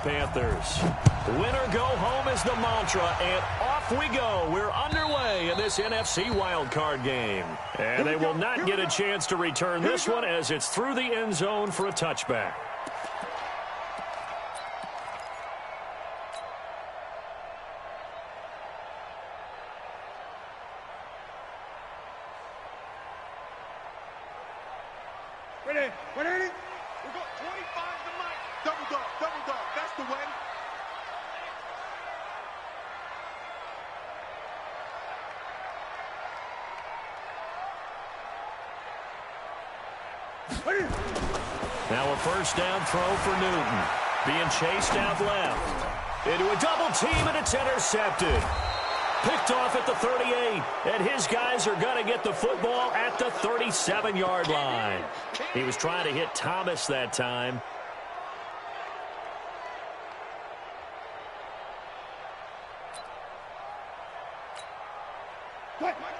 Panthers. Winner go home is the mantra, and off we go. We're underway in this NFC wildcard game. And they will not get a chance to return this one as it's through the end zone for a touchback. Ready? Ready? We got 25 to Mike. Double dog. That's the way. Now a first down throw for Newton. Being chased out left. Into a double team, and it's intercepted. Picked off at the 38, and his guys are going to get the football at the 37-yard line. He was trying to hit Thomas that time.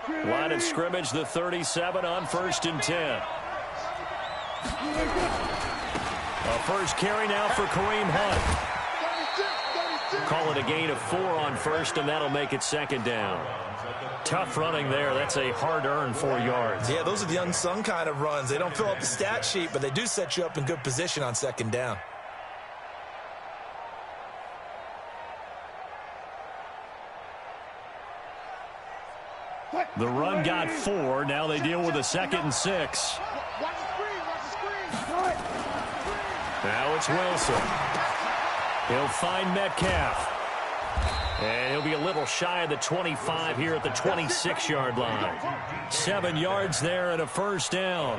Line of scrimmage, the 37 on 1st and 10. A first carry now for Kareem Hunt. Call it a gain of 4 on 1st, and that'll make it 2nd down. Tough running there. That's a hard-earned 4 yards. Yeah, those are the unsung kind of runs. They don't fill up the stat sheet, but they do set you up in good position on 2nd down. The run got 4. Now they deal with a 2nd and 6. Now it's Wilson. He'll find Metcalf. And he'll be a little shy of the 25 here at the 26-yard line. 7 yards there and a first down.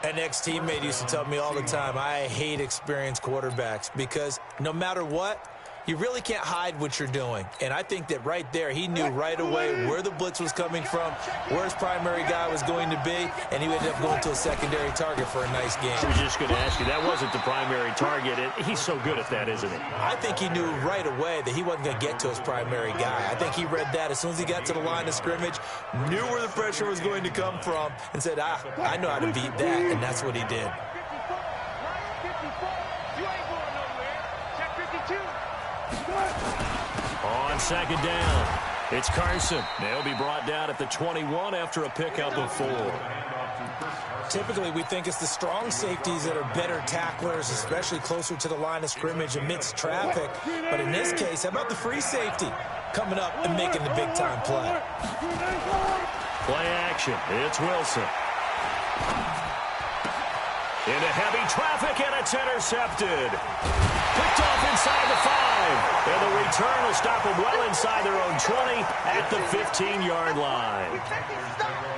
An ex-teammate used to tell me all the time, I hate experienced quarterbacks because no matter what, you really can't hide what you're doing. And I think that right there, he knew right away where the blitz was coming from, where his primary guy was going to be, and he ended up going to a secondary target for a nice game. I was just going to ask you, that wasn't the primary target. He's so good at that, isn't he? I think he knew right away that he wasn't going to get to his primary guy. I think he read that as soon as he got to the line of scrimmage, knew where the pressure was going to come from, and said, I know how to beat that, and that's what he did. On 2nd down, it's Carson. They'll be brought down at the 21 after a pickup of 4. Typically, we think it's the strong safeties that are better tacklers, especially closer to the line of scrimmage amidst traffic. But in this case, how about the free safety coming up and making the big-time play? Play action. It's Wilson. Into heavy traffic, and it's intercepted. Picked off inside the 5. And the return will stop them well inside their own 20 at the 15-yard line.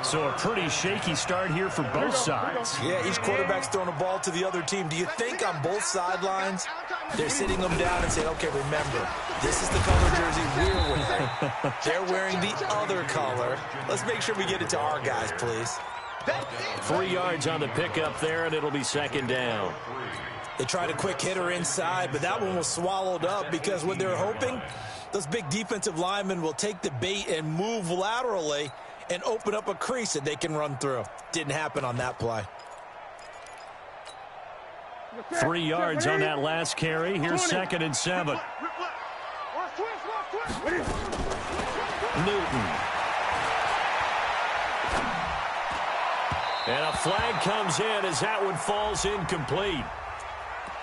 So a pretty shaky start here for both sides. Yeah, each quarterback's throwing a ball to the other team. Do you think on both sidelines they're sitting them down and saying, okay, remember, this is the color jersey we're wearing. They're wearing the other color. Let's make sure we get it to our guys, please. 3 yards on the pickup there, and it'll be 2nd down. They tried a quick hitter inside, but that one was swallowed up because what they're hoping, those big defensive linemen will take the bait and move laterally and open up a crease that they can run through. Didn't happen on that play. 3 yards on that last carry. Here's 2nd and 7. Newton. And a flag comes in as that one falls incomplete.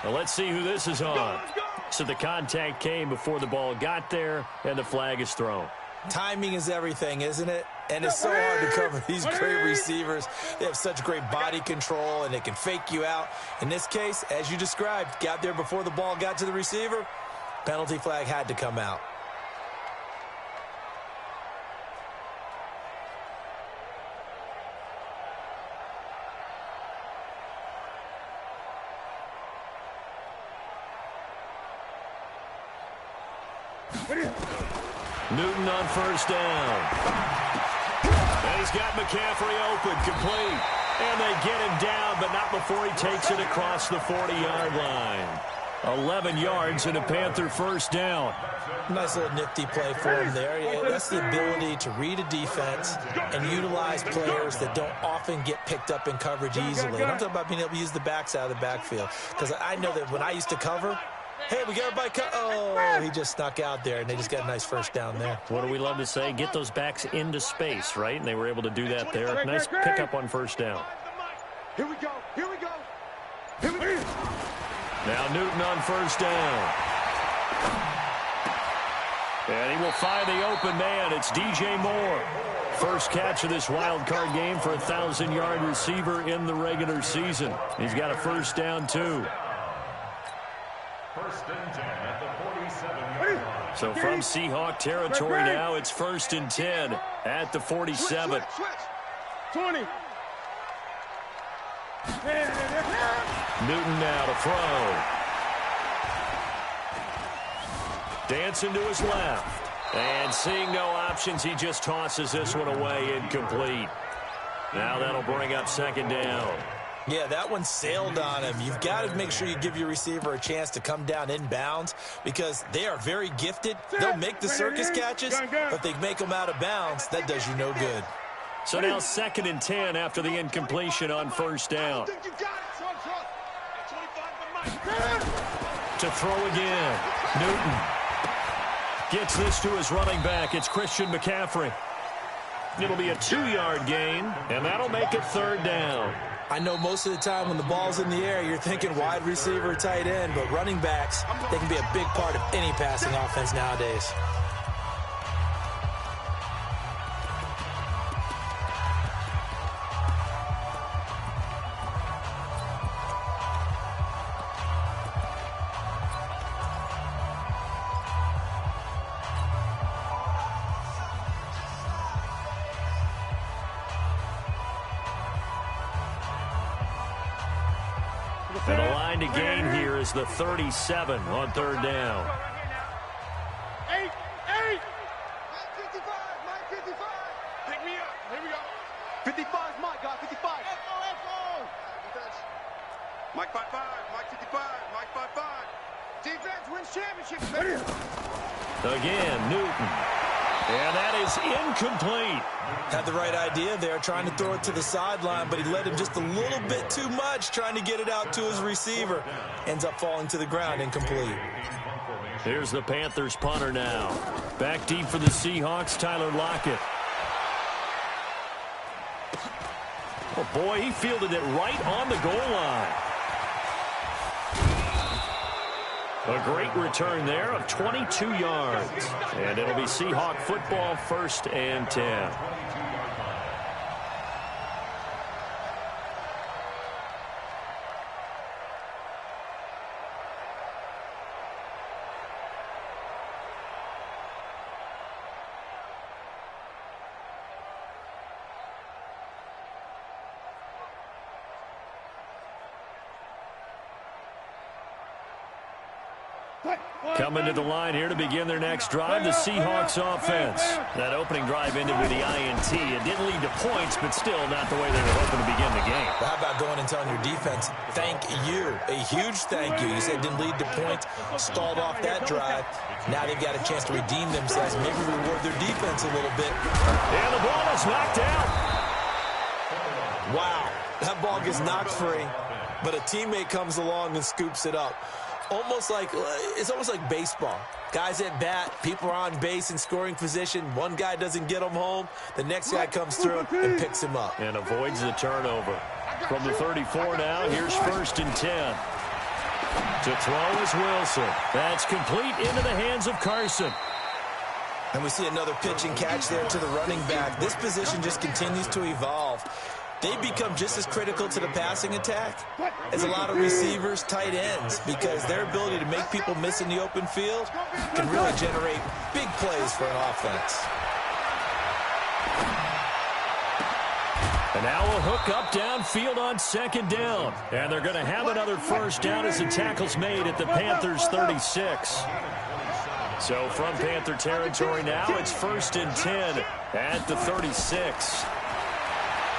Now let's see who this is on. So the contact came before the ball got there, and the flag is thrown. Timing is everything, isn't it? And it's so hard to cover these great receivers. They have such great body control, and they can fake you out. In this case, as you described, got there before the ball got to the receiver. Penalty flag had to come out. Newton on first down. And he's got McCaffrey open, complete. And they get him down, but not before he takes it across the 40-yard line. 11 yards and a Panther first down. Nice little nifty play for him there. Yeah, that's the ability to read a defense and utilize players that don't often get picked up in coverage easily. And I'm talking about being able to use the backs out of the backfield. Because I know that when I used to cover, Hey, we got everybody cut. Oh, he just snuck out there, and they just got a nice first down there. What do we love to say? Get those backs into space, right? And they were able to do that there. Nice pickup on first down. Here we go. Here we go. Here we go. Now Newton on first down. And he will find the open man. It's DJ Moore. First catch of this wild card game for a 1,000-yard receiver in the regular season. He's got a first down, too. First and 10 at the 47-yard line. So from Seahawk territory now, it's first and 10 at the 47. Switch. 20. Newton now to throw. Dancing to his left. And seeing no options, he just tosses this one away incomplete. Now that'll bring up second down. Yeah, that one sailed on him. You've got to make sure you give your receiver a chance to come down inbounds because they are very gifted. They'll make the circus catches, but if they make them out of bounds, that does you no good. So now second and 10 after the incompletion on first down. To throw again. Newton gets this to his running back. It's Christian McCaffrey. It'll be a 2-yard gain, and that'll make it third down. I know most of the time when the ball's in the air, you're thinking wide receiver, tight end, but running backs, they can be a big part of any passing offense nowadays. And the line to gain here is the 37 on third down. 8. Mike 55. Pick me up. Here we go. 55 Mike, guy. 55. F-O. Mike 55. Mike 55. Mike 55. Defense wins championships, baby. Again, Newton. And that is incomplete. Had the right idea there, trying to throw it to the sideline, but he led him just a little bit too much, trying to get it out to his receiver. Ends up falling to the ground, incomplete. Here's the Panthers punter now. Back deep for the Seahawks, Tyler Lockett. Oh, boy, he fielded it right on the goal line. A great return there of 22 yards. And it'll be Seahawk football, first and 10. Coming to the line here to begin their next drive, the Seahawks offense. That opening drive ended with the INT. It didn't lead to points, but still not the way they were hoping to begin the game. Well, how about going and telling your defense, thank you, a huge thank you. You said it didn't lead to points, stalled off that drive. Now they've got a chance to redeem themselves, maybe reward their defense a little bit. And the ball is knocked out. Wow, that ball gets knocked free, but a teammate comes along and scoops it up. It's almost like baseball. Guys at bat, people are on base in scoring position. One guy doesn't get him home. The next guy comes through and picks him up. And avoids the turnover. From the 34 now, here's first and 10. To throw is Wilson. That's complete into the hands of Carson. And we see another pitch and catch there to the running back. This position just continues to evolve. They become just as critical to the passing attack as a lot of receivers, tight ends, because their ability to make people miss in the open field can really generate big plays for an offense. And now a hook up downfield on second down. And they're going to have another first down as the tackle's made at the Panthers' 36. So from Panther territory now, it's first and 10 at the 36.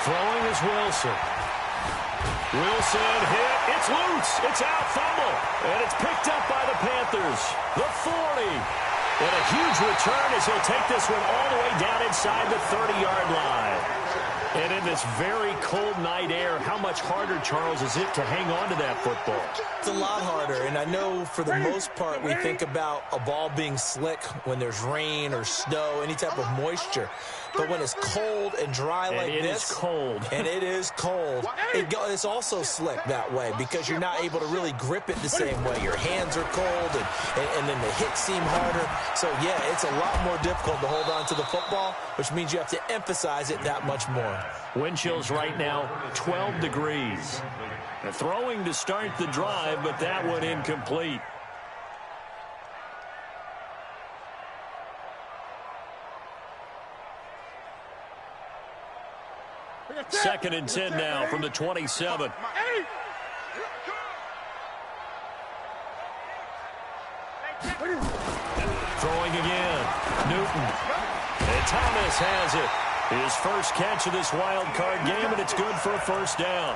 Throwing is Wilson. Wilson hit. It's loose. It's out. Fumble. And it's picked up by the Panthers. The 40. And a huge return as he'll take this one all the way down inside the 30-yard line. And in this very cold night air, how much harder, Charles, is it to hang on to that football? It's a lot harder, and I know for the most part we think about a ball being slick when there's rain or snow, any type of moisture. But when it's cold and dry like this, it's cold. And it is cold, it's also slick that way because you're not able to really grip it the same way. Your hands are cold, and then the hits seem harder. So, yeah, it's a lot more difficult to hold on to the football, which means you have to emphasize it that much more. Wind chills right now, 12 degrees. They're throwing to start the drive, but that one incomplete. Second and 10 now from the 27. Throwing again. Newton. And Thomas has it. His first catch of this wild card game, and it's good for a first down.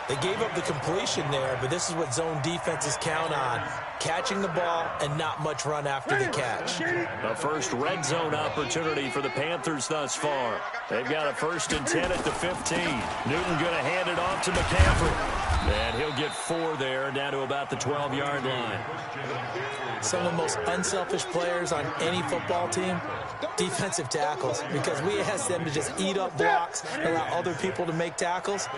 They gave up the completion there, but this is what zone defenses count on. Catching the ball and not much run after the catch. The first red zone opportunity for the Panthers thus far. They've got a 1st and 10 at the 15. Newton going to hand it off to McCaffrey. And he'll get 4 there, down to about the 12-yard line. Some of the most unselfish players on any football team, defensive tackles, because we ask them to just eat up blocks and allow other people to make tackles.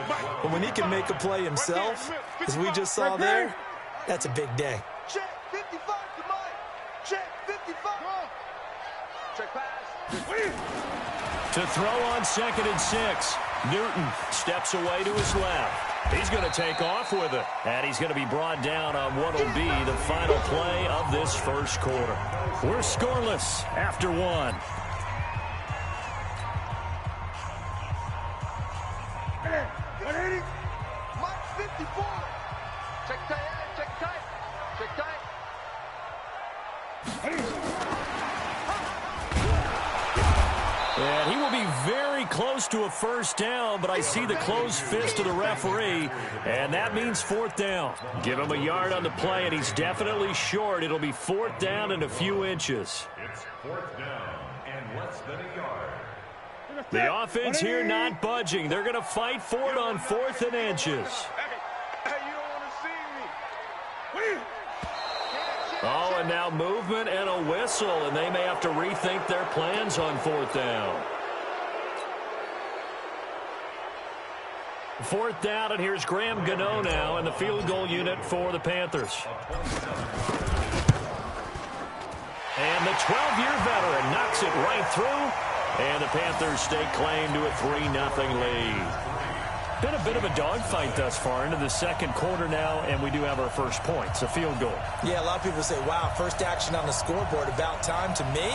But when he can make a play himself, as we just saw there, that's a big day. Check 55 to Mike. Check 55. Check pass. To throw on 2nd and 6. Newton steps away to his left. He's going to take off with it. And he's going to be brought down on what will be the final play of this first quarter. We're scoreless after 1. Mike 54. Check tight. Check tight. Check tight. And he will be very close to a first down, but I see the closed fist of the referee, and that means 4th down. Give him a yard on the play, and he's definitely short. It'll be 4th down and a few inches. It's 4th down and less than a yard. The offense here not budging. They're going to fight for it on 4th and inches. Hey, you don't want to see me. Oh, and now movement and a whistle, and they may have to rethink their plans on 4th down. 4th down, and here's Graham Gano now in the field goal unit for the Panthers. And the 12-year veteran knocks it right through, and the Panthers stake claim to a 3-0 lead. Been a bit of a dogfight thus far into the second quarter now, and we do have our first points, a field goal. Yeah, a lot of people say, wow, first action on the scoreboard, about time. To me,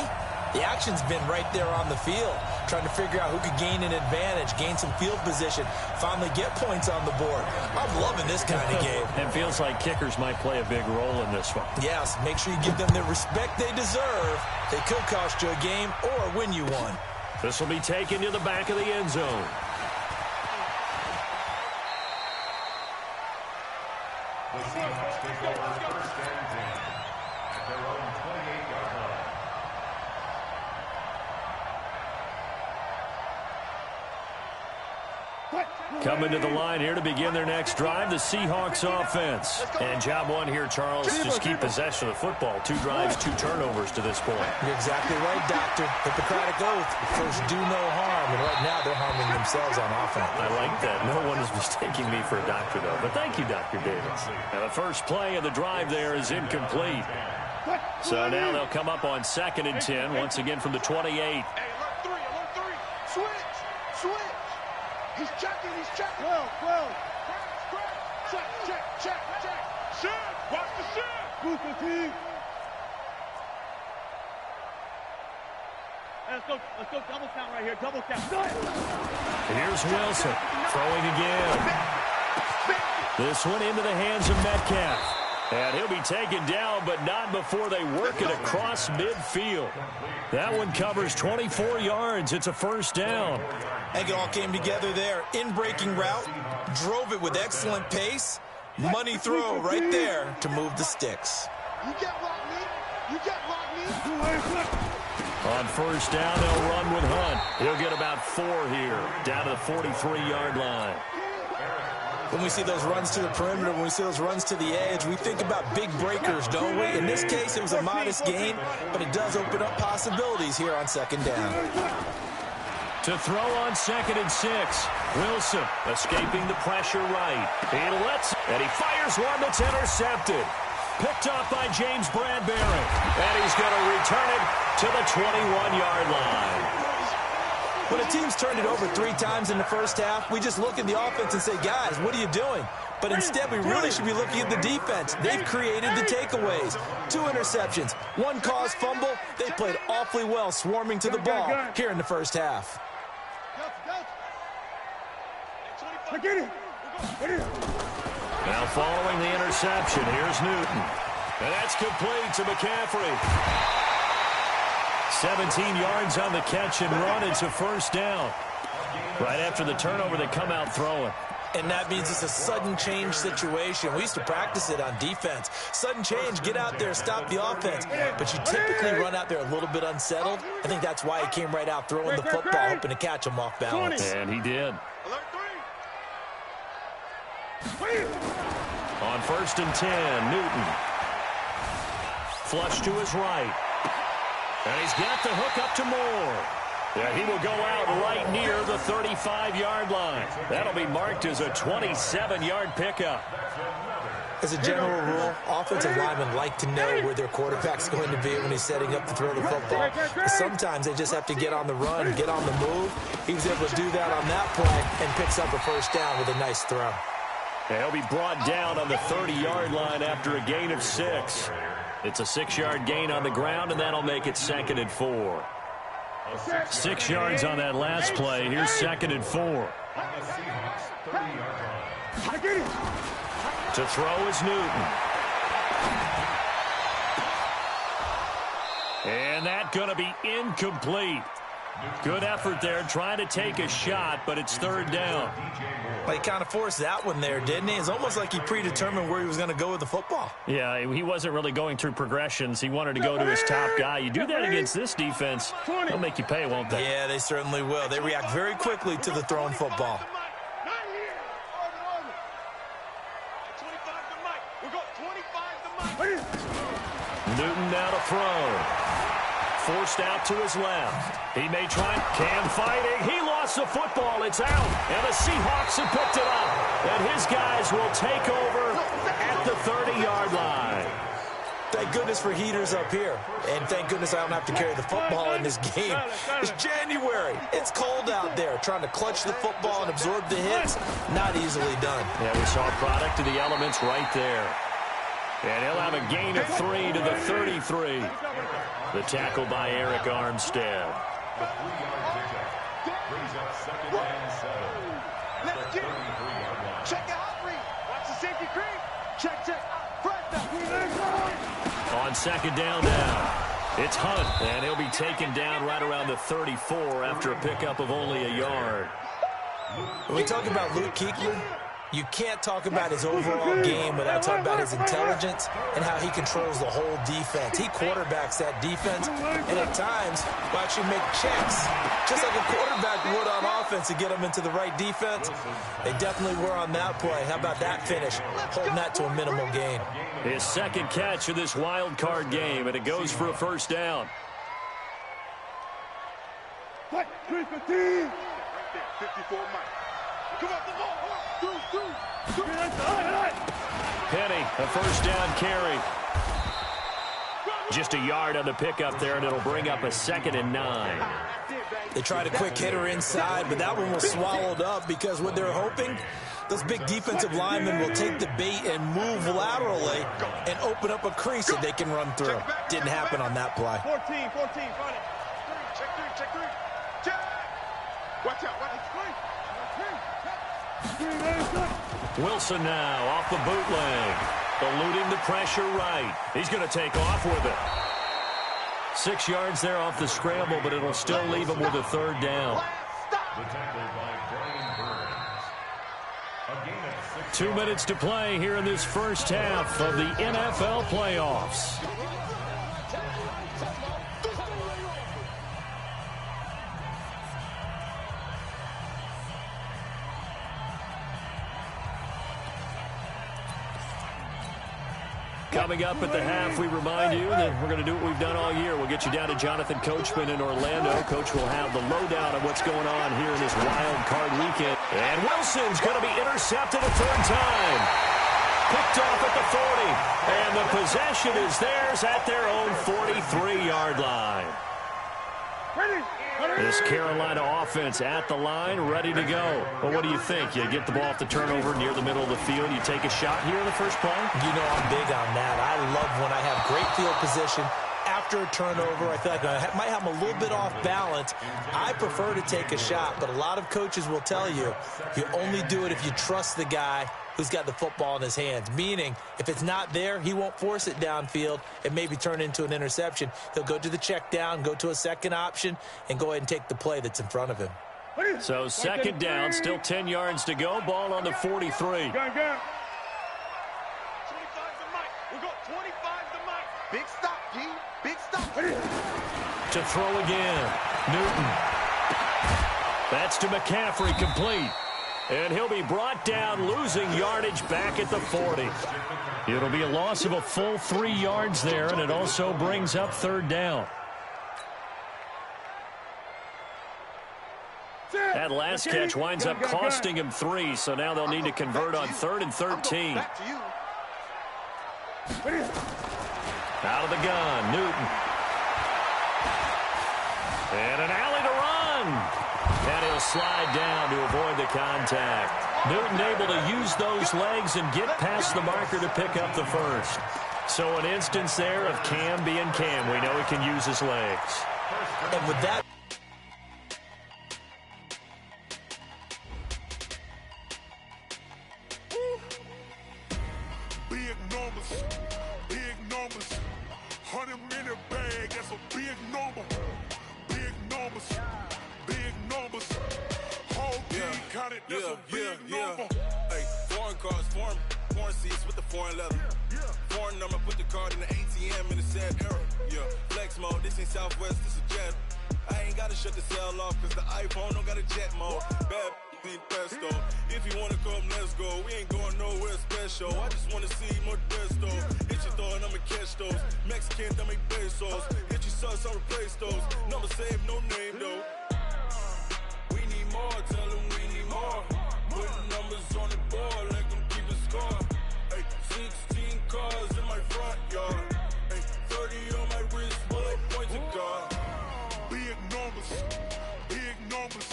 the action's been right there on the field, trying to figure out who could gain an advantage, gain some field position, finally get points on the board. I'm loving this kind of game. It feels like kickers might play a big role in this one. Yes, make sure you give them the respect they deserve. They could cost you a game or win you one. This will be taken to the back of the end zone. The Seahawks take over 1st and 10 at their own 28-yard line. Coming to the line here to begin their next drive, the Seahawks offense. And job one here, Charles, just keep possession of the football. 2 drives, 2 turnovers to this point. You're exactly right, Doctor. Hippocratic oath. First, do no harm. And right now, they're harming themselves on offense. I like that. No one is mistaking me for a doctor, though. But thank you, Dr. Davis. Now, the first play of the drive there is incomplete. So now they'll come up on 2nd and 10, once again from the 28. Hey, alert 3, alert 3. Switch. He's checking. 12. Check. Shift. Watch the shift. Let's go double count right here. Double count. Here's Wilson throwing again. This one into the hands of Metcalf. And he'll be taken down, but not before they work it across midfield. That one covers 24 yards. It's a first down. I think it all came together there. In-breaking route, drove it with excellent pace. Money throw right there to move the sticks. You get what I mean? You can't block me. On first down, they'll run with Hunt. He'll get about 4 here, down to the 43-yard line. When we see those runs to the perimeter, when we see those runs to the edge, we think about big breakers, don't we? In this case, it was a modest gain, but it does open up possibilities here on second down. To throw on 2nd and 6. Wilson escaping the pressure right. And he fires one that's intercepted. Picked off by James Bradbury. And he's going to return it to the 21-yard line. When a team's turned it over 3 times in the first half, we just look at the offense and say, guys, what are you doing? But instead, we really should be looking at the defense. They've created the takeaways. 2 interceptions, 1 caused fumble. They played awfully well swarming to the ball here in the first half. Now following the interception, here's Newton. And that's complete to McCaffrey. 17 yards on the catch and run. It's a first down. Right after the turnover, they come out throwing. And that means it's a sudden change situation. We used to practice it on defense. Sudden change, get out there, stop the offense. But you typically run out there a little bit unsettled. I think that's why he came right out throwing the football, hoping to catch him off balance. And he did. On first and 10, Newton. Flush to his right. And he's got the hook up to Moore. Yeah, he will go out right near the 35-yard line. That'll be marked as a 27-yard pickup. As a general rule, offensive linemen like to know where their quarterback's going to be when he's setting up to throw the football. But sometimes they just have to get on the run, get on the move. He was able to do that on that play and picks up a first down with a nice throw. Yeah, he'll be brought down on the 30-yard line after a gain of 6. It's a 6-yard gain on the ground, and that'll make it 2nd and 4. 6 yards on that last play. Here's 2nd and 4. To throw is Newton. And that's going to be incomplete. Good effort there, trying to take a shot, but it's 3rd down. Well, he kind of forced that one there, didn't he? It's almost like he predetermined where he was going to go with the football. Yeah, he wasn't really going through progressions. He wanted to go to his top guy. You do that against this defense, they'll make you pay, won't they? Yeah, they certainly will. They react very quickly to the thrown football. Newton now to throw. Forced out to his left. He may try. Cam fighting. He lost the football. It's out. And the Seahawks have picked it up. And his guys will take over at the 30-yard line. Thank goodness for heaters up here. And thank goodness I don't have to carry the football in this game. It's January. It's cold out there. Trying to clutch the football and absorb the hits, not easily done. Yeah, we saw a product of the elements right there. And he'll have a gain of 3 to the 33. The tackle by Eric Armstead. Check out Reed. Watch the safety creep. Check. On 2nd down now. It's Hunt, and he'll be taken down right around the 34 after a pickup of only a yard. When we talk about Luke Kuechly, you can't talk about his overall game without talking about his intelligence and how he controls the whole defense. He quarterbacks that defense, and at times will actually make checks, just like a quarterback would on offense to get them into the right defense. They definitely were on that play. How about that finish, holding that to a minimal gain. His 2nd catch of this wild card game, and it goes for a first down. 54 Mike. Come on, the ball. Penny, a first down carry. Just a yard on the pickup there, and it'll bring up a 2nd and 9. They tried a quick hitter inside, but that one was swallowed up because what they're hoping, those big defensive linemen will take the bait and move laterally and open up a crease that they can run through. Didn't happen on that play. 14, find it. Check three. Watch out. Wilson now off the bootleg. Eluding the pressure right. He's going to take off with it. 6 yards there off the scramble, but it'll still leave him with a 3rd down. 2 minutes to play here in this first half of the NFL playoffs. Coming up at the half, we remind you that we're going to do what we've done all year. We'll get you down to Jonathan Coachman in Orlando. Coach will have the lowdown of what's going on here in this wild card weekend. And Wilson's going to be intercepted a third time. Picked off at the 40. And the possession is theirs at their own 43-yard line. This Carolina offense at the line, ready to go. Well, what do you think? You get the ball off the turnover near the middle of the field. You take a shot here in the first play? You know I'm big on that. I love when I have great field position. After a turnover, I feel like I might have them a little bit off balance. I prefer to take a shot, but a lot of coaches will tell you, you only do it if you trust the guy who's got the football in his hands. Meaning, if it's not there, he won't force it downfield and maybe turn into an interception. He'll go to the check down, go to a second option, and go ahead and take the play that's in front of him. So second down, still 10 yards to go. Ball on the 43. 25 to Mike. We got 25 to Mike. Big stop, G. Big stop. To throw again. Newton. That's to McCaffrey, complete. And he'll be brought down, losing yardage back at the 40. It'll be a loss of a full 3 yards there, and it also brings up third down. That last catch winds up costing him 3, so now they'll need to convert on 3rd and 13. Out of the gun, Newton. And an alley to run. And he'll slide down to avoid the contact. Newton able to use those legs and get past the marker to pick up the first. So an instance there of Cam being Cam. We know he can use his legs. And with that, big numbers, 100-minute bag, that's a big number. Big numbers, whole team counted, that's a big number. Hey, foreign cars, foreign seats with the foreign leather. Foreign number, put the card in the ATM in the sad era. Yeah, flex mode, this ain't Southwest, this a jet. I ain't gotta shut the cell off, cause the iPhone don't got a jet mode. Bad ain't pesto. If you wanna come, let's go. We ain't going nowhere special. I just wanna see more Desto. Hit your throw and I'ma catch those. Mexican, dummy pesos. Hit your sauce, I'll replace those. Number save, no name though. We need more, tell them we need more. Putting numbers on the board, let them keep the score. Hey, 16 cars in my front yard. Hey, 30 on my wrist, while I point to God. Big numbers,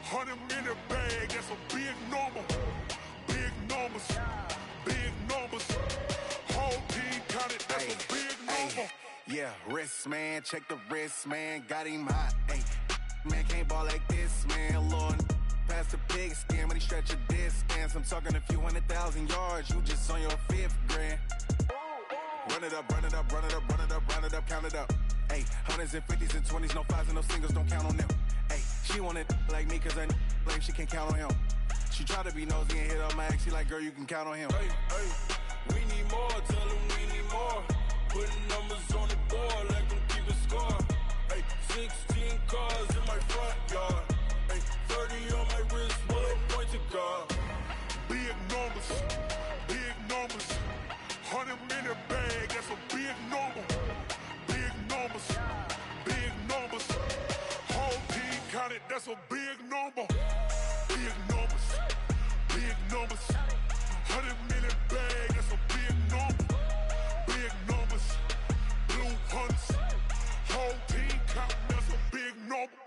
100-minute bag, that's a big number. Big numbers, whole team counted, that's a big number. Yeah, wrist man, check the wrist man, got him hot. Hey, man can't ball like this, man. Lord, past the pig skin, but he stretch a distance. I'm talking a few 100,000 yards, you just on your 5th grand. Run it up, count it up. Hey, 100s and 50s and 20s, no 5s and no singles, don't count on them. Hey, she want it like me, cause I like she can't count on him. She try to be nosy and hit up my ex, she like, girl, you can count on him. Hey, we need more, tell them we need more. Putting numbers on the board, let them keep the score. Hey, 16 cars in my front yard. Hey, 30 on my wrist, while I point to God. Big numbers, 100-minute bag, that's a big number. Big numbers, whole team counted, that's a big number. Big numbers, 100-minute bag, that's a big number. Big numbers, blue hunts, whole team counted, that's a big number.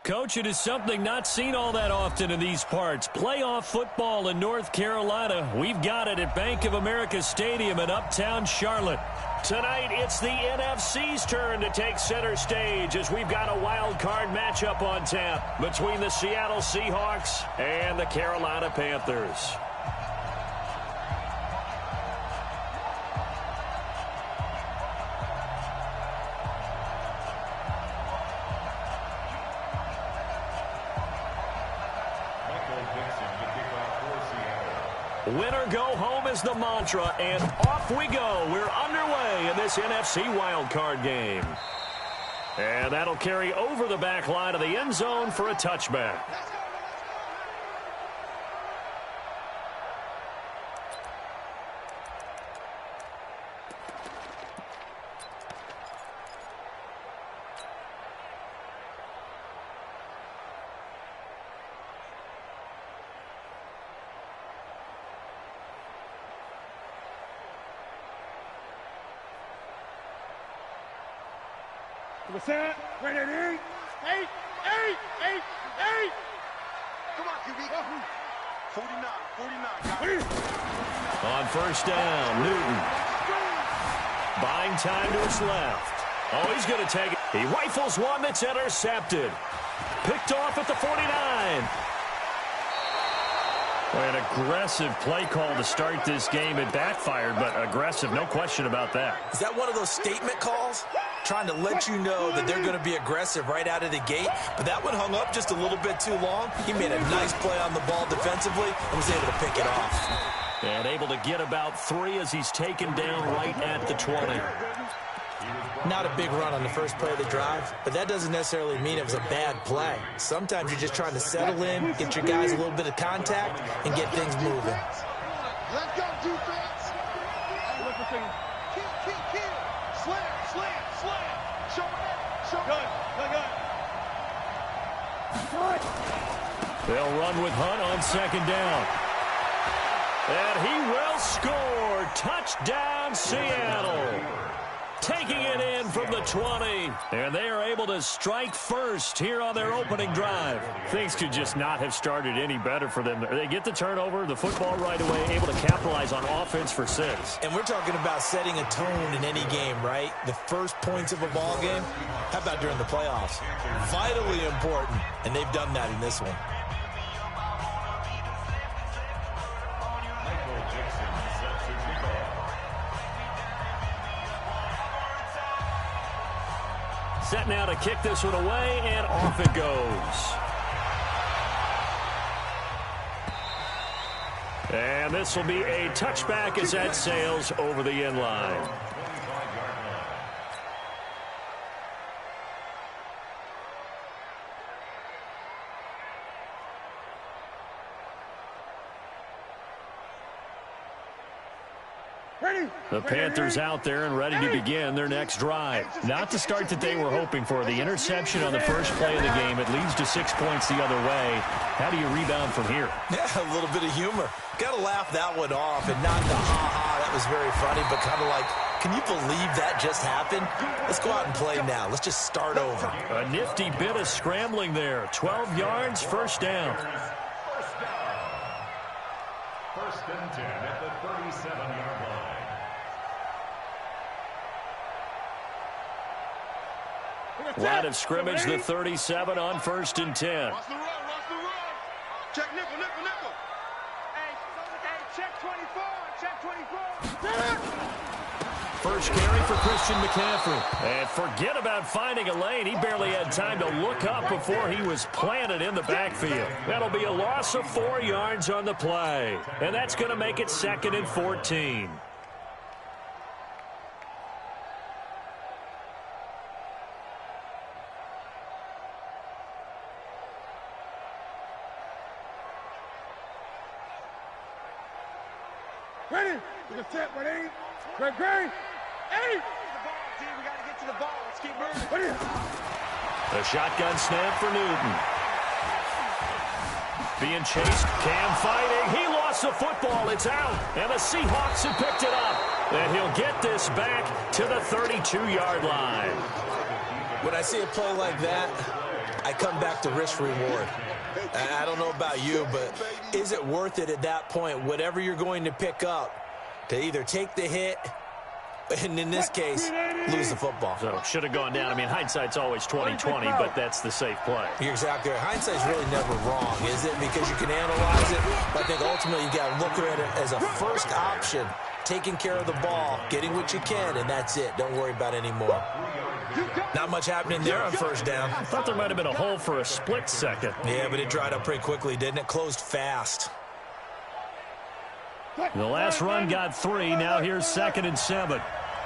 Coach, it is something not seen all that often in these parts. Playoff football in North Carolina. We've got it at Bank of America Stadium in Uptown Charlotte. Tonight, it's the NFC's turn to take center stage as we've got a wild card matchup on tap between the Seattle Seahawks and the Carolina Panthers. Winner go home is the mantra, and off we go. We're underway in this NFC wildcard game. And that'll carry over the back line of the end zone for a touchback. What's that? Right at 8. 8. Come on, QB. 49. On first down, Newton. Buying time to his left. Oh, he's going to take it. He rifles one that's intercepted. Picked off at the 49. An aggressive play call to start this game. It backfired, but aggressive, no question about that. Is that one of those statement calls? Trying to let you know that they're going to be aggressive right out of the gate. But that one hung up just a little bit too long. He made a nice play on the ball defensively and was able to pick it off. And able to get about 3 as he's taken down right at the 20. Not a big run on the first play of the drive, but that doesn't necessarily mean it was a bad play. Sometimes you're just trying to settle in, get your guys a little bit of contact, and get things moving. Let's go, defense. Slam. Show it. Good. They'll run with Hunt on second down. And he will score. Touchdown, Seattle. Taking it in from the 20. And they are able to strike first here on their opening drive. Things could just not have started any better for them. They get the turnover, the football right away, able to capitalize on offense for 6. And we're talking about setting a tone in any game, right? The first points of a ball game. How about during the playoffs? Vitally important, and they've done that in this one. Set now to kick this one away, and off it goes. And this will be a touchback as that sails over the end line. The Panthers out there and ready to begin their next drive. Not the start that they were hoping for. The interception on the first play of the game. It leads to 6 points the other way. How do you rebound from here? Yeah, a little bit of humor. Got to laugh that one off, and not the ha-ha. That was very funny, but kind of like, can you believe that just happened? Let's go out and play now. Let's just start over. A nifty bit of scrambling there. 12 yards, first down. First and 10 at the 37-yard line. Line of scrimmage, the 37 on first and 10. Watch the run. Check nickel. Hey, check 24. First carry for Christian McCaffrey. And forget about finding a lane. He barely had time to look up before he was planted in the backfield. That'll be a loss of 4 yards on the play. And that's going to make it 2nd and 14. Ready? We're going to set, ready? Great. 8! We got to get to the ball. Let's keep moving. Ready? The shotgun snap for Newton. Being chased, Cam fighting. He lost the football. It's out. And the Seahawks have picked it up. And he'll get this back to the 32-yard line. When I see a play like that, I come back to risk-reward. I don't know about you, but is it worth it at that point, whatever you're going to pick up, to either take the hit, and in this case, lose the football? So should have gone down. I mean, hindsight's always 20/20, but that's the safe play. You're exactly right. Hindsight's really never wrong, is it? Because you can analyze it. But I think ultimately you got to look at it as a first option, taking care of the ball, getting what you can, and that's it. Don't worry about any more. Not much happening there on first down. I thought there might have been a hole for a split second. Yeah, but it dried up pretty quickly, didn't it? Closed fast. The last run got 3. Now here's 2nd and 7.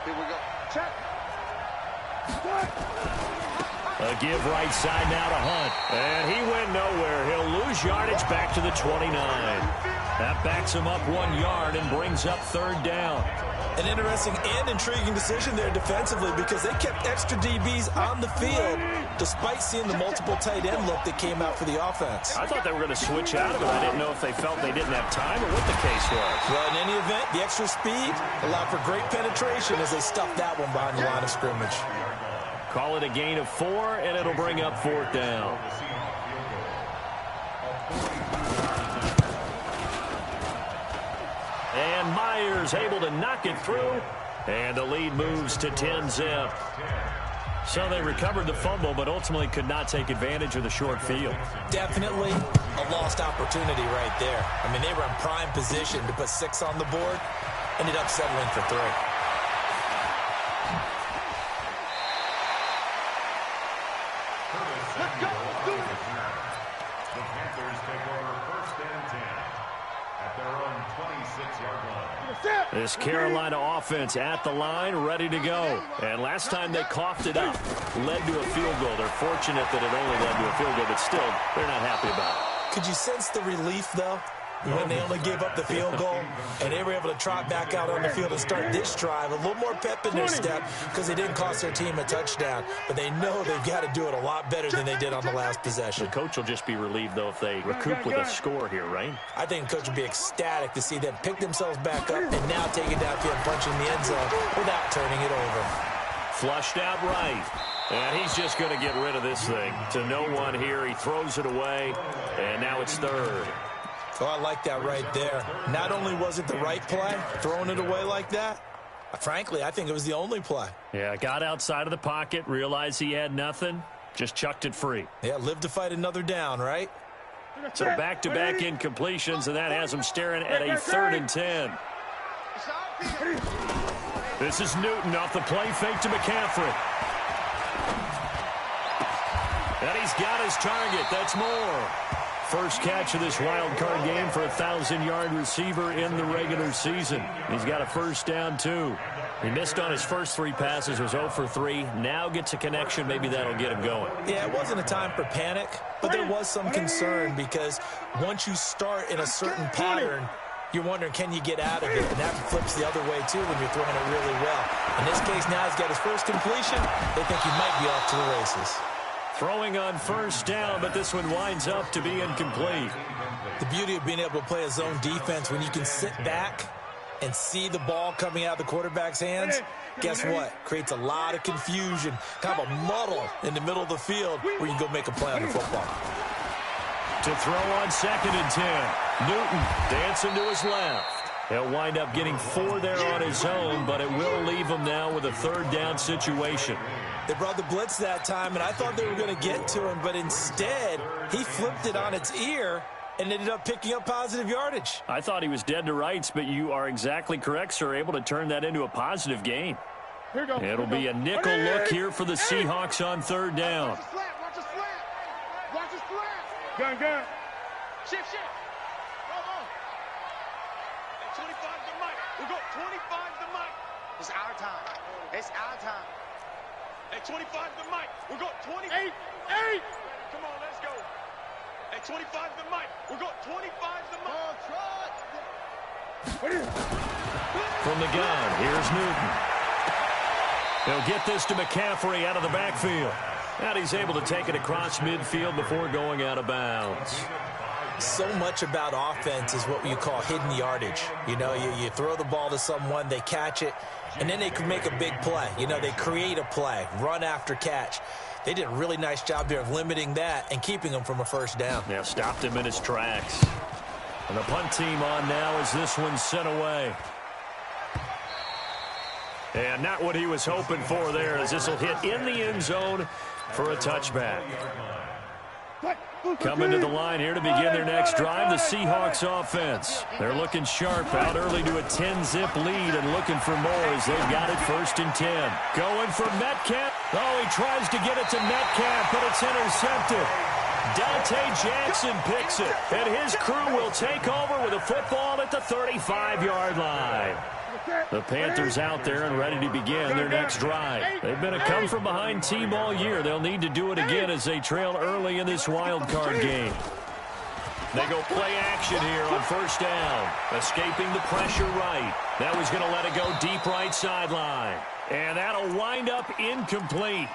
Here we go. Check. A give right side now to Hunt. And he went nowhere. He'll lose yardage back to the 29. That backs him up 1 yard and brings up 3rd down. An interesting and intriguing decision there defensively because they kept extra DBs on the field despite seeing the multiple tight end look that came out for the offense. I thought they were going to switch out of it. I didn't know if they felt they didn't have time or what the case was. Well, in any event, the extra speed allowed for great penetration as they stuffed that one behind the line of scrimmage. Call it a gain of 4, and it'll bring up 4th down. And Myers able to knock it through, and the lead moves to 10-zip. So they recovered the fumble, but ultimately could not take advantage of the short field. Definitely a lost opportunity right there. I mean, they were in prime position to put 6 on the board, ended up settling for 3. The Panthers take over 1st and 10 at their own 26-yard line. This Carolina offense at the line, ready to go. And last time they coughed it up, led to a field goal. They're fortunate that it only led to a field goal, but still, they're not happy about it. Could you sense the relief, though, when they only gave up the field goal and they were able to trot back out on the field and start this drive? A little more pep in their step because they didn't cost their team a touchdown, but they know they've got to do it a lot better than they did on the last possession. The coach will just be relieved, though, if they recoup with a score here, right? I think the coach would be ecstatic to see them pick themselves back up and now take it downfield and punch in the end zone without turning it over. Flushed out right. And he's just going to get rid of this thing. To no one here. He throws it away, and now it's 3rd. Oh, I like that right there. Not only was it the right play, throwing it away like that, frankly, I think it was the only play. Yeah, got outside of the pocket, realized he had nothing, just chucked it free. Yeah, live to fight another down, right? So back-to-back incompletions, and that has him staring at a 3rd and 10. This is Newton off the play fake to McCaffrey. And he's got his target. That's more. First catch of this wild card game for a 1,000-yard receiver in the regular season. He's got a first down, too. He missed on his first 3 passes, was 0 for 3. Now gets a connection. Maybe that'll get him going. Yeah, it wasn't a time for panic, but there was some concern because once you start in a certain pattern, you're wondering, can you get out of it? And that flips the other way, too, when you're throwing it really well. In this case, now he's got his first completion. They think he might be off to the races. Throwing on first down, but this one winds up to be incomplete. The beauty of being able to play a zone defense when you can sit back and see the ball coming out of the quarterback's hands, guess what? Creates a lot of confusion, kind of a muddle in the middle of the field where you can go make a play on the football. To throw on 2nd and 10. Newton dancing to his left. He'll wind up getting 4 there on his own, but it will leave him now with a 3rd down situation. They brought the blitz that time, and I thought they were going to get to him, but instead, he flipped it on its ear and ended up picking up positive yardage. I thought he was dead to rights, but you are exactly correct, sir, able to turn that into a positive gain. Here we go. It'll be a nickel look here for the Seahawks on 3rd down. Watch the slant. Watch the slant. Watch the slant. Gun. Shift. Go. At 25 to Mike. We go 25 to Mike. It's our time. At 25 to Mike. We go 20. 8. Come on, let's go. At 25 to Mike. We go 25 to Mike. From the gun, here's Newton. They'll get this to McCaffrey out of the backfield. And he's able to take it across midfield before going out of bounds. So much about offense is what you call hidden yardage. You know, you throw the ball to someone, they catch it, and then they can make a big play. You know, they create a play, run after catch. They did a really nice job there of limiting that and keeping him from a first down. Yeah, stopped him in his tracks. And the punt team on now as this one's sent away. And not what he was hoping for there, as this will hit in the end zone for a touchback. Coming to the line here to begin their next drive, the Seahawks offense. They're looking sharp, out early to a 10-zip lead and looking for more as they've got it 1st and 10. Going for Metcalf. Oh, he tries to get it to Metcalf, but it's intercepted. Dante Jackson picks it, and his crew will take over with a football at the 35-yard line. The Panthers out there and ready to begin their next drive. They've been a come-from-behind team all year. They'll need to do it again as they trail early in this wild card game. They go play action here on 1st down. Escaping the pressure right. That was going to let it go deep right sideline. And that'll wind up incomplete.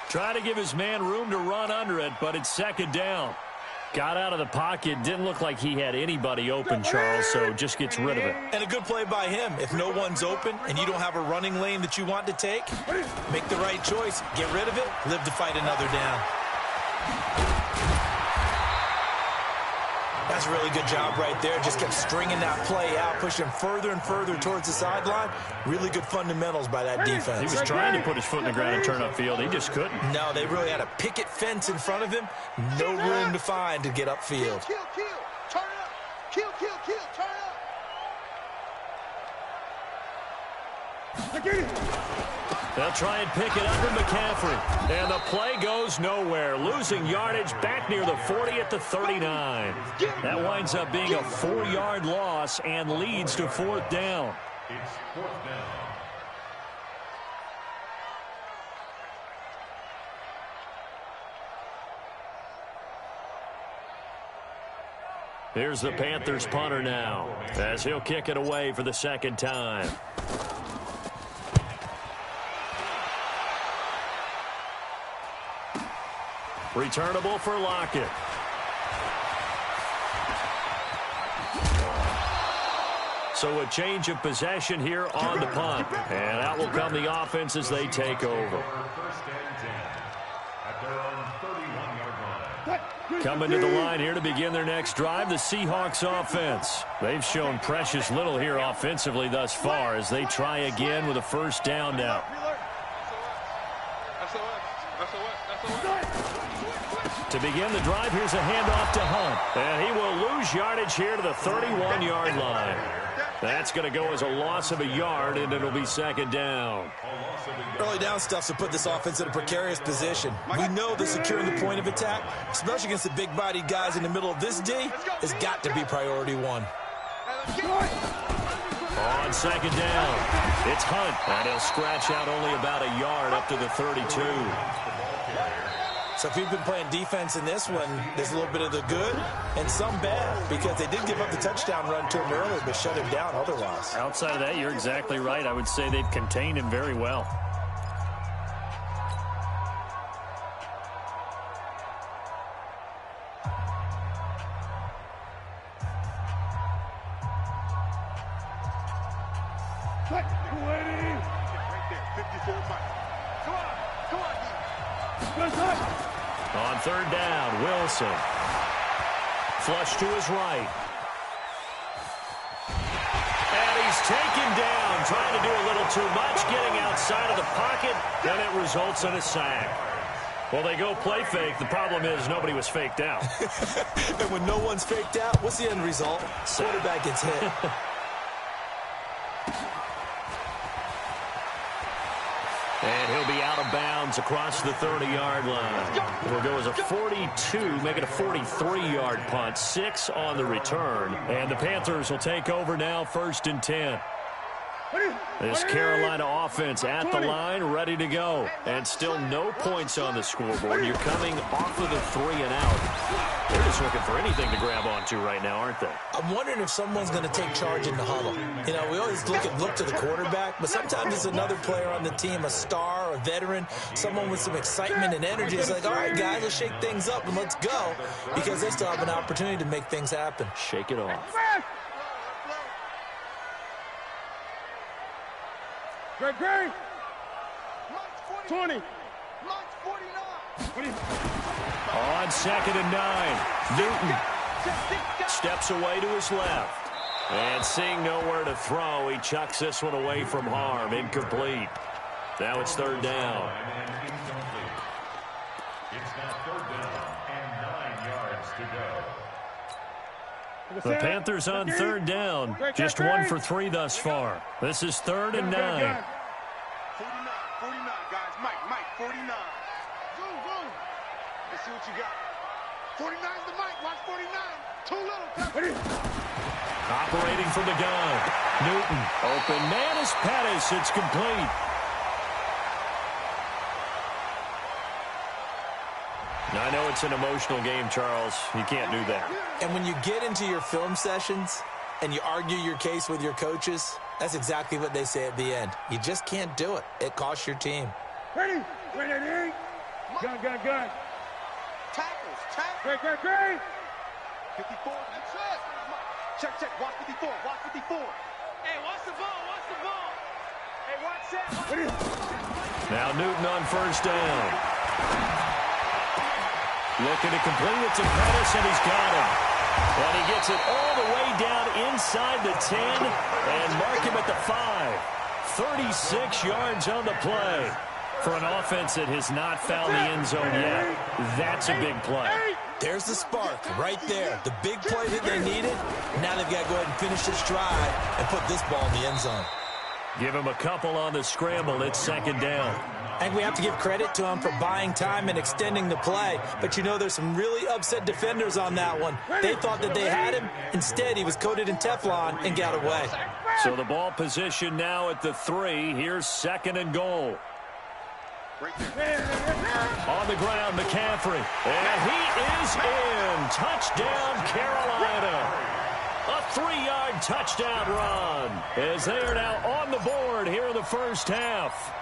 Trying to give his man room to run under it, but it's 2nd down. Got out of the pocket. Didn't look like he had anybody open, Charles, so just gets rid of it. And a good play by him. If no one's open and you don't have a running lane that you want to take, make the right choice. Get rid of it. Live to fight another down. That's a really good job right there. Just kept stringing that play out, pushing further and further towards the sideline. Really good fundamentals by that defense. He was trying to put his foot in the ground and turn upfield. He just couldn't. No, they really had a picket fence in front of him. No room to find to get upfield. Kill, turn up. Kill, turn up. They'll try and pick it up with McCaffrey. And the play goes nowhere. Losing yardage back near the 40 at the 39. That winds up being a 4-yard loss and leads to 4th down. It's 4th down. Here's the Panthers punter now as he'll kick it away for the 2nd time. Returnable for Lockett. So a change of possession here on the punt. And out will come the offense as they take over. 1st and 10 at their own 31-yard line. Coming to the line here to begin their next drive, the Seahawks offense. They've shown precious little here offensively thus far as they try again with a 1st down now. To begin the drive, here's a handoff to Hunt. And he will lose yardage here to the 31-yard line. That's going to go as a loss of a yard, and it'll be 2nd down. Early down stuff to put this offense in a precarious position. We know that securing the point of attack, especially against the big-bodied guys in the middle of this D, has got to be priority 1. On 2nd down, it's Hunt. And he'll scratch out only about a yard up to the 32. So if you've been playing defense in this one, there's a little bit of the good and some bad, because they did give up the touchdown run to him earlier, but shut him down otherwise. Outside of that, you're exactly right. I would say they've contained him very well. On 3rd down, Wilson. Flush to his right. And he's taken down, trying to do a little too much, getting outside of the pocket, and it results in a sack. Well, they go play fake. The problem is nobody was faked out. And when no one's faked out, what's the end result? Quarterback gets hit. And he'll be out of bounds across the 30-yard line. It'll go as a 42, make it a 43-yard punt. 6 on the return. And the Panthers will take over now, 1st and 10. This Carolina offense at the line, ready to go. And still no points on the scoreboard. You're coming off of the 3 and out. They're just looking for anything to grab onto right now, aren't they? I'm wondering if someone's going to take charge in the huddle. You know, we always look to the quarterback, but sometimes it's another player on the team, a star, a veteran, someone with some excitement and energy. It's like, all right, guys, let's shake things up and let's go, because they still have an opportunity to make things happen. Shake it off. Great. 20. On 2nd and 9, Newton steps away to his left. And seeing nowhere to throw, he chucks this one away from harm. Incomplete. Now it's 3rd down. It's now 3rd down and 9 yards to go. The Panthers on 3rd down. Just 1 for 3 thus far. This is 3rd and 9. 49, 49, guys. Mike, 49. Go. Let's see what you got. 49's the Mike. Watch 49. Too little. Operating from the gun. Newton. Open man is Pettis. It's complete. I know it's an emotional game, Charles. You can't do that. And when you get into your film sessions and you argue your case with your coaches, that's exactly what they say at the end. You just can't do it. It costs your team. Ready. Gun. Tackles. Great. 54. That's it. Check. Watch 54. Hey, watch the ball. Hey, watch that. Now Newton on 1st down. Looking to complete it to Pettis, and he's got him. And he gets it all the way down inside the 10 and mark him at the 5. 36 yards on the play. For an offense that has not found the end zone yet, that's a big play. There's the spark right there. The big play that they needed. Now they've got to go ahead and finish this drive and put this ball in the end zone. Give him a couple on the scramble. It's 2nd down. I think we have to give credit to him for buying time and extending the play. But, you know, there's some really upset defenders on that one. They thought that they had him. Instead, he was coated in Teflon and got away. So the ball position now at the 3. Here's 2nd and goal. On the ground, McCaffrey. And he is in. Touchdown, Carolina. A 3-yard touchdown run as they are now on the board here in the first half.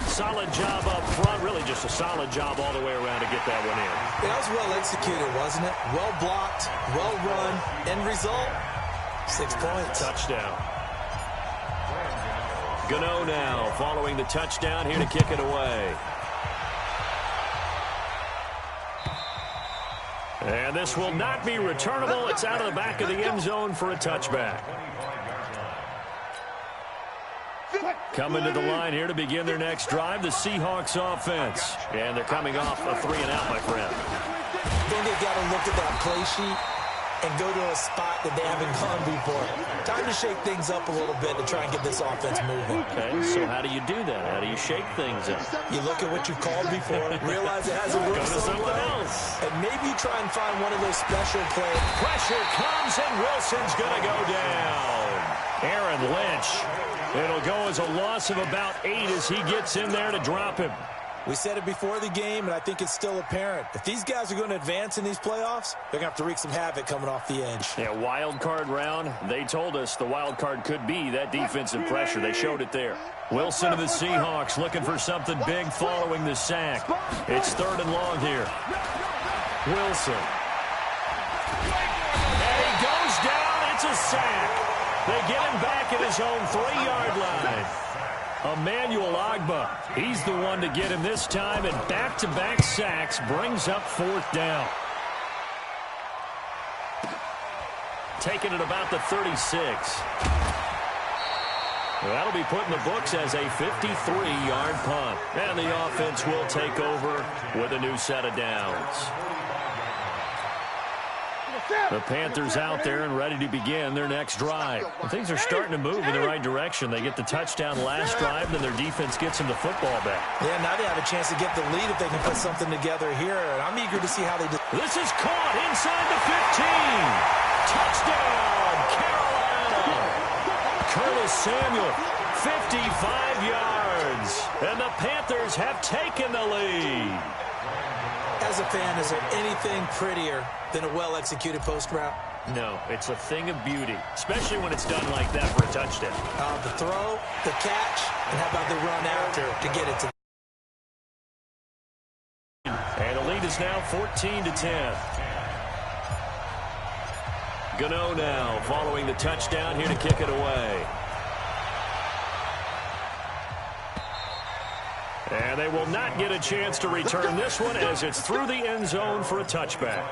Solid job up front. Really just a solid job all the way around to get that one in. That was well executed, wasn't it? Well blocked, well run. End result, 6 points. Touchdown. Gano now following the touchdown here to kick it away. And this will not be returnable. It's out of the back of the end zone for a touchback. Coming to the line here to begin their next drive, the Seahawks offense. And they're coming off a 3-and-out, my friend. I think they've got to look at that play sheet and go to a spot that they haven't gone before. Time to shake things up a little bit to try and get this offense moving. Okay, so how do you do that? How do you shake things up? You look at what you called before, realize it hasn't worked so well, and maybe you try and find one of those special plays. Pressure comes, and Wilson's going to go down. Aaron Lynch. It'll go as a loss of about 8 as he gets in there to drop him. We said it before the game, and I think it's still apparent. If these guys are going to advance in these playoffs, they're going to have to wreak some havoc coming off the edge. Yeah, wild card round. They told us the wild card could be that defensive pressure. They showed it there. Wilson of the Seahawks looking for something big following the sack. It's 3rd and long here. Wilson. And he goes down. It's a sack. They get him back at his own 3-yard line. Emmanuel Ogbah, he's the one to get him this time, and back-to-back sacks brings up 4th down. Taking it about the 36. That'll be put in the books as a 53-yard punt. And the offense will take over with a new set of downs. The Panthers out there and ready to begin their next drive. Well, things are starting to move in the right direction. They get the touchdown last drive, then their defense gets them the football back. Yeah, now they have a chance to get the lead if they can put something together here. And I'm eager to see how they do. This is caught inside the 15. Touchdown, Carolina. Curtis Samuel, 55 yards. And the Panthers have taken the lead. As a fan, is there anything prettier than a well-executed post route? No, it's a thing of beauty, especially when it's done like that for a touchdown. The throw, the catch, and how about the run after to get it to. And the lead is now 14-10. Gano now following the touchdown here to kick it away. And they will not get a chance to return this one as it's through the end zone for a touchback.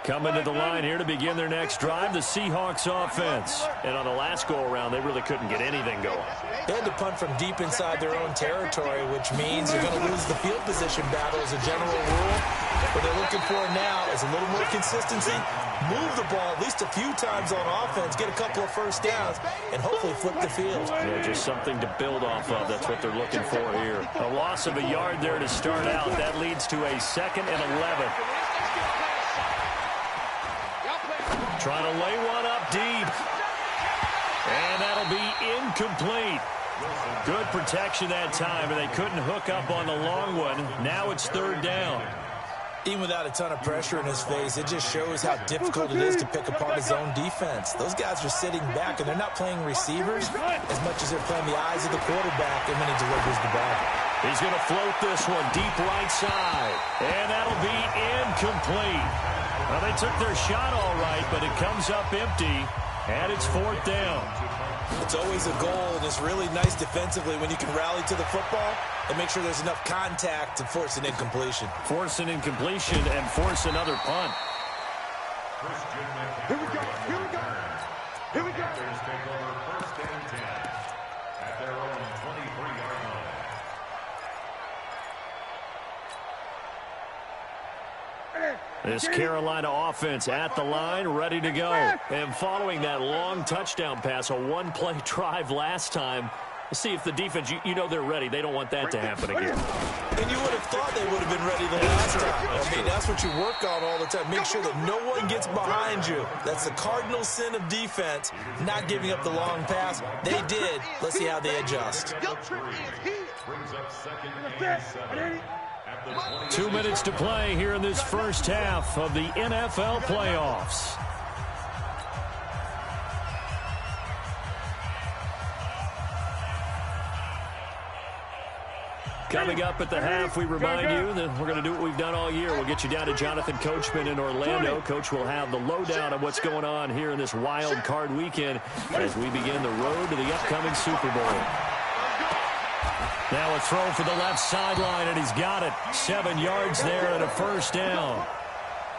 Coming to the line here to begin their next drive, the Seahawks offense. And on the last go-around, they really couldn't get anything going. They had to punt from deep inside their own territory, which means you're going to lose the field position battle as a general rule. What they're looking for now is a little more consistency, move the ball at least a few times on offense, get a couple of first downs, and hopefully flip the field. Yeah, just something to build off of. That's what they're looking for here. A loss of a yard there to start out. That leads to a 2nd and 11. Trying to lay one up deep. And that'll be incomplete. Good protection that time, and they couldn't hook up on the long one. Now it's 3rd down. Even without a ton of pressure in his face, it just shows how difficult it is to pick apart his own defense. Those guys are sitting back, and they're not playing receivers as much as they're playing the eyes of the quarterback and when he delivers the ball. He's going to float this one deep right side, and that'll be incomplete. Well, they took their shot all right, but it comes up empty, and it's 4th down. It's always a goal, and it's really nice defensively when you can rally to the football and make sure there's enough contact to force an incompletion. Force an incompletion and force another punt. Here we go. Here we go. Here we go. Take over 1st and 10 at their own 23-yard line. This Carolina offense at the line, ready to go. And following that long touchdown pass, a one-play drive last time, we'll see if the defense, you know they're ready. They don't want that to happen again. And you would have thought they would have been ready the last time. I mean, that's what you work on all the time. Make sure that no one gets behind you. That's the cardinal sin of defense, not giving up the long pass. They did. Let's see how they adjust. Brings up 2nd and 7. 2 minutes to play here in this first half of the NFL playoffs. Coming up at the half, we remind you that we're going to do what we've done all year. We'll get you down to Jonathan Coachman in Orlando. Coach will have the lowdown of what's going on here in this wild card weekend as we begin the road to the upcoming Super Bowl. Now a throw for the left sideline, and he's got it. 7 yards there and a 1st down.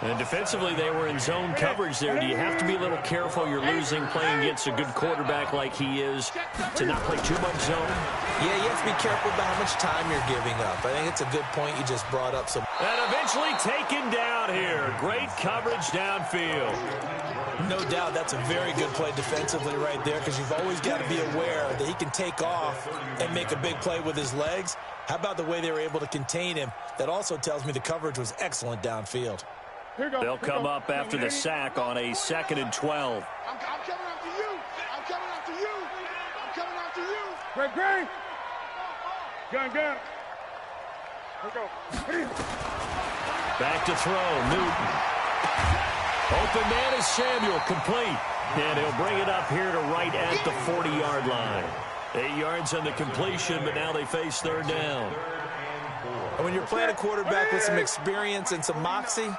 And defensively, they were in zone coverage there. Do you have to be a little careful? You're losing playing against a good quarterback like he is to not play too much zone? Yeah, you have to be careful about how much time you're giving up. I think it's a good point you just brought up. And eventually taken down here. Great coverage downfield. No doubt that's a very good play defensively right there because you've always got to be aware that he can take off and make a big play with his legs. How about the way they were able to contain him? That also tells me the coverage was excellent downfield. They'll come up after the sack on a 2nd and 12. I'm coming after you. I'm coming after you. I'm coming after you. Great. Gun. Here we go. Back to throw. Newton. Open man is Samuel. Complete. And he'll bring it up here to right at the 40-yard line. 8 yards on the completion, but now they face 3rd down. And when you're playing a quarterback with some experience and some moxie,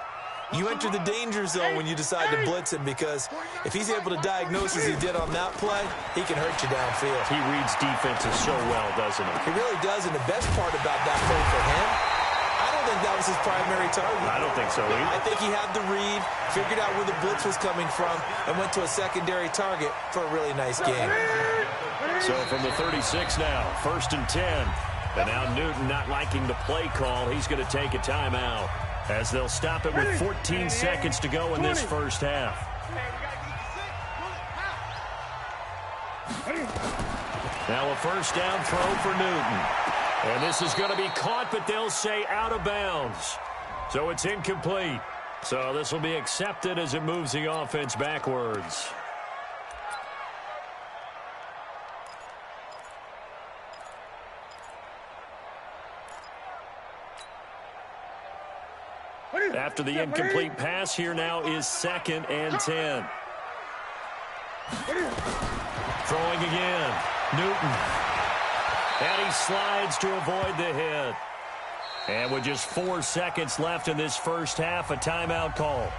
you enter the danger zone when you decide to blitz him because if he's able to diagnose as he did on that play, he can hurt you downfield. He reads defenses so well, doesn't he? He really does, and the best part about that play for him, I don't think that was his primary target. I don't think so either. I think he had the read, figured out where the blitz was coming from, and went to a secondary target for a really nice game. So from the 36 now, 1st and 10. And now Newton not liking the play call. He's going to take a timeout as they'll stop it with 14 seconds to go in this first half. Now a 1st down throw for Newton. And this is going to be caught, but they'll say out of bounds. So it's incomplete. So this will be accepted as it moves the offense backwards. After the incomplete pass, here now is 2nd and 10. Throwing again. Newton. And he slides to avoid the hit. And with just 4 seconds left in this first half, a timeout call.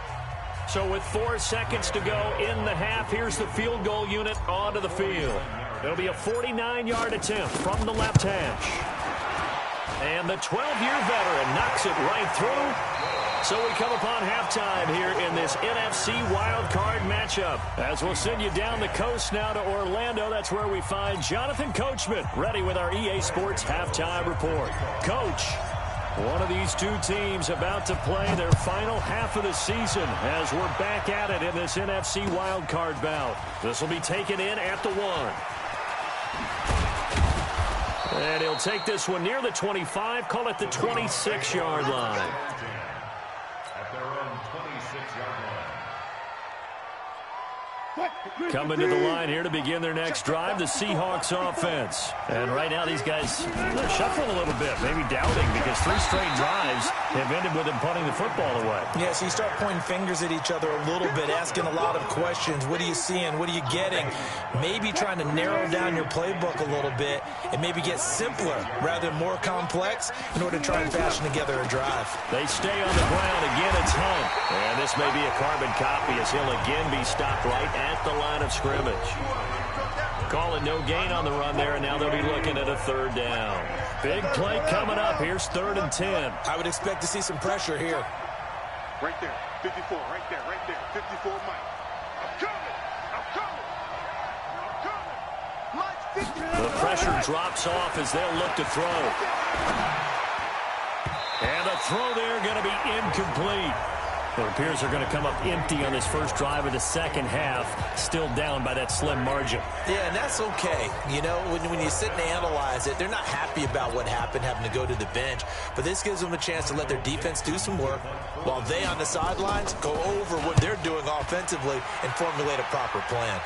So with 4 seconds to go in the half, here's the field goal unit onto the field. It'll be a 49-yard attempt from the left hash. And the 12-year veteran knocks it right through. So we come upon halftime here in this NFC wildcard matchup. As we'll send you down the coast now to Orlando, that's where we find Jonathan Coachman ready with our EA Sports halftime report. Coach, one of these two teams about to play their final half of the season as we're back at it in this NFC wildcard bout. This will be taken in at the 1. And he'll take this one near the 25, call it the 26-yard line. At their own 26-yard line. Coming to the line here to begin their next drive, the Seahawks offense. And right now these guys, they're shuffling a little bit, maybe doubting, because 3 straight drives have ended with them punting the football away. Yeah, so you start pointing fingers at each other a little bit, asking a lot of questions. What are you seeing? What are you getting? Maybe trying to narrow down your playbook a little bit and maybe get simpler rather than more complex in order to try and fashion together a drive. They stay on the ground. Again, it's Hunt. And this may be a carbon copy as he'll again be stopped right at the line of scrimmage. Call it no gain on the run there, and now they'll be looking at a 3rd down. Big play coming up. Here's 3rd and 10. I would expect to see some pressure here. Right there, 54, right there, 54, Mike. I'm coming, I'm coming. Mike, 50. The pressure drops off as they'll look to throw. And the throw there going to be incomplete. It appears they're going to come up empty on this first drive of the second half, still down by that slim margin. Yeah, and that's okay. You know, when you sit and analyze it, they're not happy about what happened, having to go to the bench. But this gives them a chance to let their defense do some work while they on the sidelines go over what they're doing offensively and formulate a proper plan.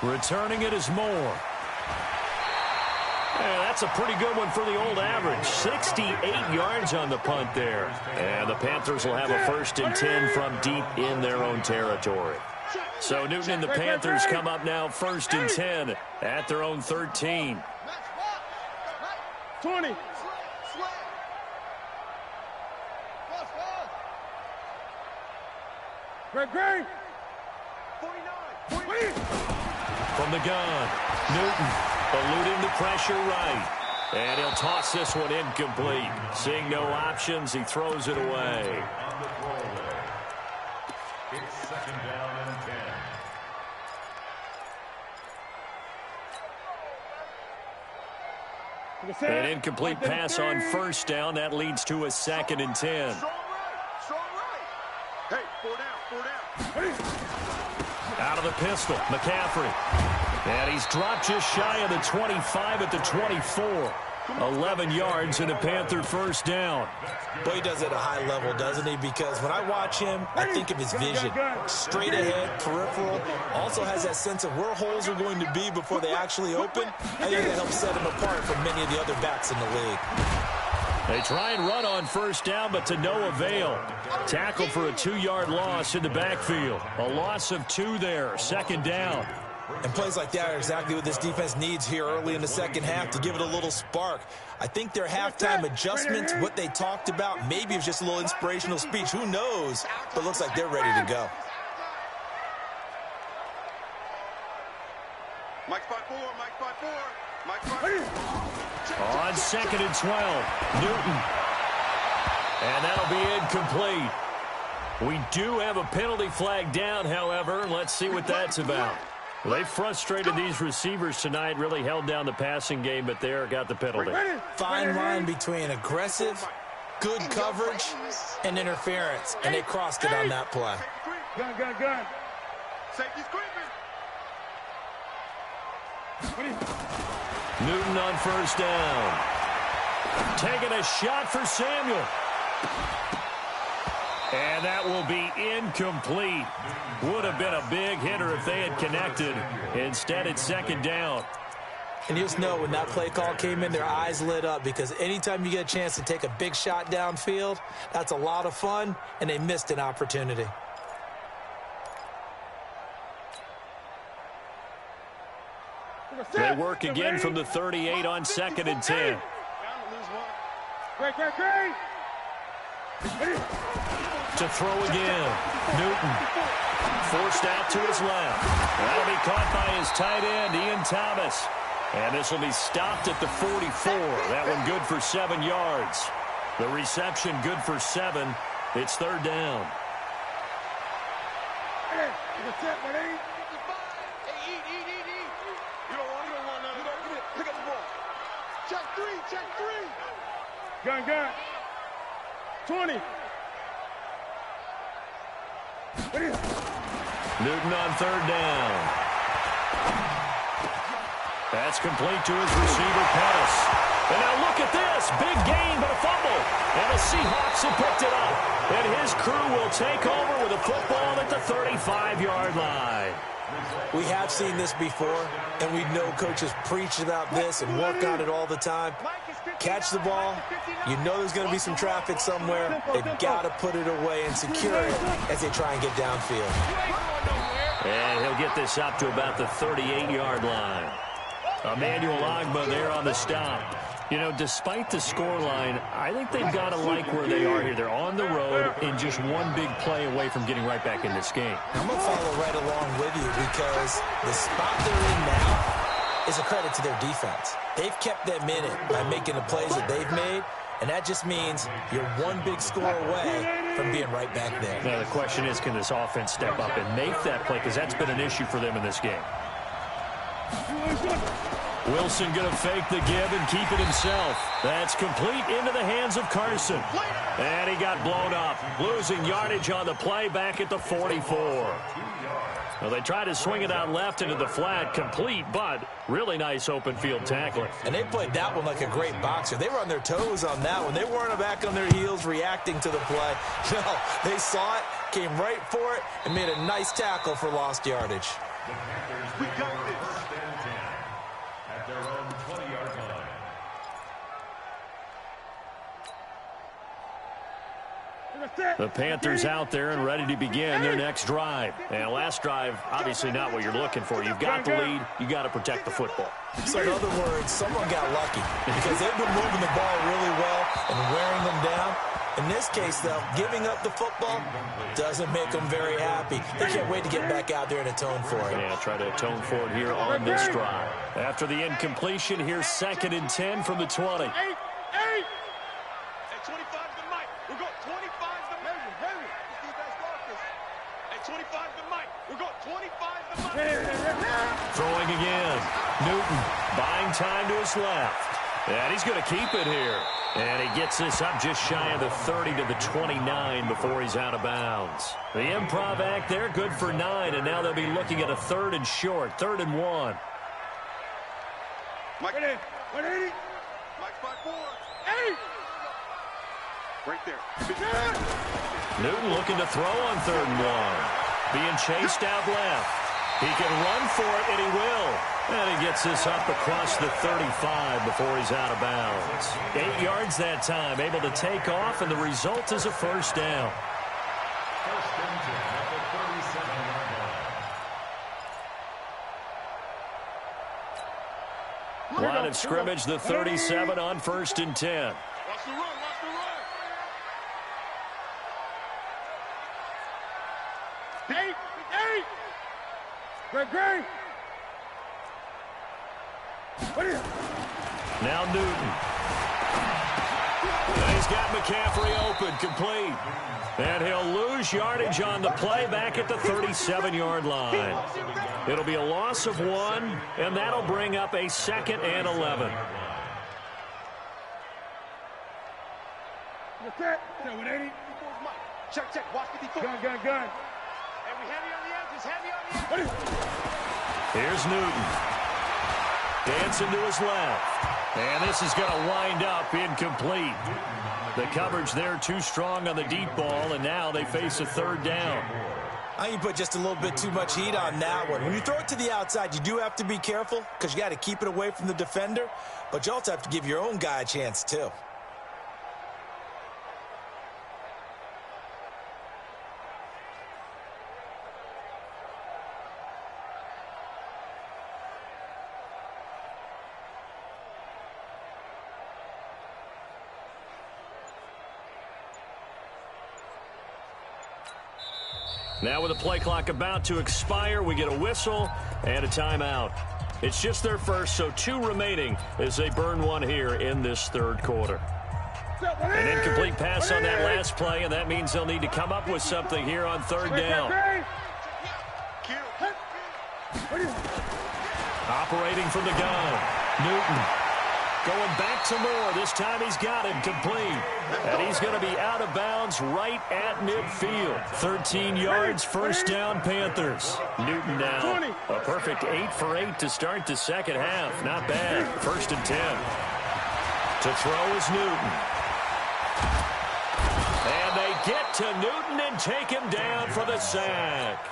Returning it is Moore. And that's a pretty good one for the old average. 68 yards on the punt there. And the Panthers will have a 1st and 10 from deep in their own territory. So Newton and the Panthers come up now 1st and 10 at their own 13. 20. Greg. 49. From the gun, Newton eluding the pressure right. And he'll toss this one incomplete. Seeing no options, he throws it away. On the throwaway. It's 2nd down and 10. An incomplete pass on 1st down. That leads to a 2nd and 10. Strong right. Hey, 4 down. Out of the pistol, McCaffrey. And he's dropped just shy of the 25 at the 24. 11 yards and a Panther 1st down. Boy, he does it at a high level, doesn't he? Because when I watch him, I think of his vision. Straight ahead, peripheral. Also has that sense of where holes are going to be before they actually open. I think that helps set him apart from many of the other backs in the league. They try and run on 1st down, but to no avail. Tackle for a 2-yard loss in the backfield. A loss of 2 there, 2nd down. And plays like that are exactly what this defense needs here early in the second half to give it a little spark. I think their halftime adjustments, what they talked about, maybe it was just a little inspirational speech. Who knows? But it looks like they're ready to go. Mike spot 4, Mike spot 4. Mike spot 4. On 2nd and 12, Newton. And that'll be incomplete. We do have a penalty flag down, however. Let's see what that's about. They frustrated these receivers tonight, really held down the passing game, but there got the penalty. Fine line between aggressive, good coverage, and interference, and they crossed it on that play. Gun. Safety's creeping. Newton on 1st down. Taking a shot for Samuel. And that will be incomplete. Would have been a big hitter if they had connected. Instead, it's 2nd down. And you just know when that play call came in, their eyes lit up, because anytime you get a chance to take a big shot downfield, that's a lot of fun, and they missed an opportunity. They work again from the 38 on 2nd and 10. Great. To throw again, Newton. Forced out to his left. That'll be caught by his tight end, Ian Thomas. And this will be stopped at the 44. That one good for 7 yards. The reception good for 7. It's third down. Hey, eat. You don't want none. Pick up the ball. Check three. Gun. 20. Newton on third down. That's complete to his receiver, Pettis. And now look at this. Big gain, but a fumble. And the Seahawks have picked it up. And his crew will take over with a football at the 35-yard line. We have seen this before, and we know coaches preach about this and work on it all the time. Catch the ball. You know there's going to be some traffic somewhere. They've got to put it away and secure it as they try and get downfield. And he'll get this up to about the 38-yard line. Emmanuel Ogbah there on the stop. You know, despite the scoreline, I think they've got to like where they are here. They're on the road and just one big play away from getting right back in this game. I'm going to follow right along with you because the spot they're in now is a credit to their defense. They've kept them in it by making the plays that they've made, and that just means you're one big score away from being right back there. Now, the question is, can this offense step up and make that play? Because that's been an issue for them in this game. Wilson going to fake the give and keep it himself. That's complete into the hands of Carson. And he got blown up, losing yardage on the play back at the 44. Well, they tried to swing it out left into the flat, complete, but really nice open field tackling. And they played that one like a great boxer. They were on their toes on that one. They weren't back on their heels reacting to the play. No, they saw it, came right for it, and made a nice tackle for lost yardage. We got this. First and 10 at their own 20-yard line. The Panthers out there and ready to begin their next drive. And last drive, obviously not what you're looking for. You've got the lead. You got to protect the football. So in other words, someone got lucky because they've been moving the ball really well and wearing them down. In this case, though, giving up the football doesn't make them very happy. They can't wait to get back out there and atone for it. Yeah, try to atone for it here on this drive. After the incompletion, here's 2nd and 10 from the 20. Hey, 25's the mic. We're going 25's the mic. Hey, 25's the mic. We're going 25's the mic. Throwing again. Newton buying time to his left. And he's going to keep it here. And he gets this up just shy of the 30 to the 29 before he's out of bounds. The improv act there, good for 9, and now they'll be looking at a 3rd and short, 3rd and 1. Mike, 180. Mike, 5-4. 8. Right there. Newton looking to throw on 3rd and 1. Being chased out left. He can run for it, and he will. And he gets this up across the 35 before he's out of bounds. 8 yards that time, able to take off, and the result is a first down. First and 10 at the 37-yard line. Line of scrimmage, the 37 on 1st and 10. Watch the run. Hey. Great. Now Newton. And he's got McCaffrey open, complete. And he'll lose yardage on the play back at the 37-yard line. It'll be a loss of 1, and that'll bring up a 2nd and 11. Check. Watch 54. Gun. And we heavy on the edges. Here's Newton. Dancing to his left. And this is going to wind up incomplete. The coverage there too strong on the deep ball, and now they face a 3rd down. I think you put just a little bit too much heat on that one. When you throw it to the outside, you do have to be careful because you got to keep it away from the defender, but you also have to give your own guy a chance too. Now with the play clock about to expire, we get a whistle and a timeout. It's just their first, so 2 remaining as they burn one here in this third quarter. An incomplete pass on that last play, and that means they'll need to come up with something here on third down. Operating from the gun, Newton. Going back to Moore. This time he's got him complete. And he's going to be out of bounds right at midfield. 13 yards, first down, Panthers. Newton now a perfect 8 for 8 to start the second half. Not bad. 1st and 10. To throw is Newton. And they get to Newton and take him down for the sack.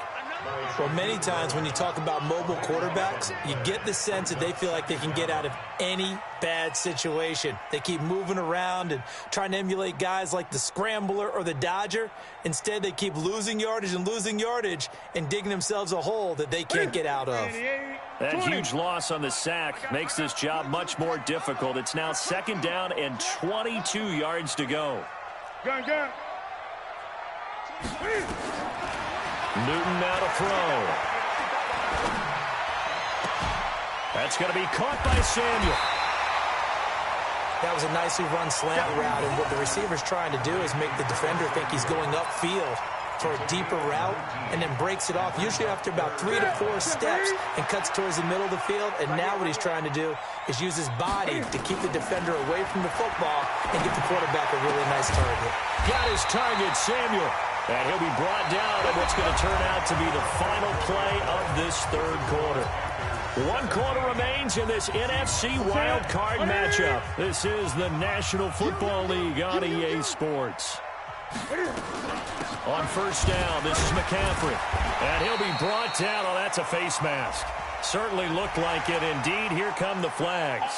Well, many times when you talk about mobile quarterbacks, you get the sense that they feel like they can get out of any bad situation. They keep moving around and trying to emulate guys like the Scrambler or the Dodger. Instead, they keep losing yardage and digging themselves a hole that they can't get out of. That huge loss on the sack makes this job much more difficult. It's now 2nd down and 22 yards to go. Gun. Newton now to throw. That's going to be caught by Samuel. That was a nicely run slant route, and what the receiver's trying to do is make the defender think he's going upfield for a deeper route and then breaks it off, usually after about 3 to 4 steps, and cuts towards the middle of the field. And now what he's trying to do is use his body to keep the defender away from the football and get the quarterback a really nice target. Got his target, Samuel. And he'll be brought down in what's going to turn out to be the final play of this third quarter. 1 quarter remains in this NFC wild card matchup. This is the National Football League on EA Sports. On first down, this is McCaffrey. And he'll be brought down. Oh, that's a face mask. Certainly looked like it. Indeed, here come the flags.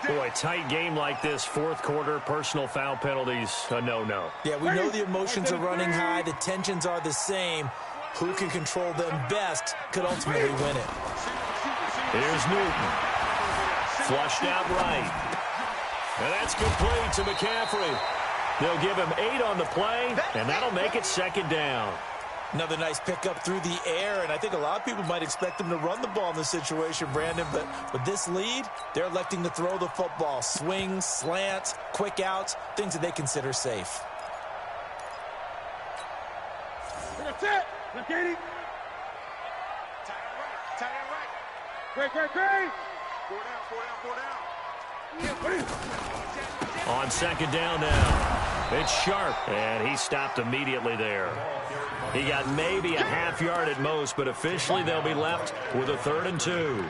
Boy, tight game like this, 4th quarter, personal foul penalties, a no-no. Yeah, we know the emotions are running high. The tensions are the same. Who can control them best could ultimately win it. Here's Newton. Flushed out right. And that's complete to McCaffrey. They'll give him 8 on the play, and that'll make it 2nd down. Another nice pickup through the air, and I think a lot of people might expect him to run the ball in this situation, Brandon, but with this lead, they're electing to throw the football. Swings, slants, quick outs, things that they consider safe. That's it. Look at it. Tight end right. Great. 4 down. On 2nd down now. It's Sharp, and he stopped immediately there. He got maybe a half yard at most, but officially they'll be left with a 3rd and 2.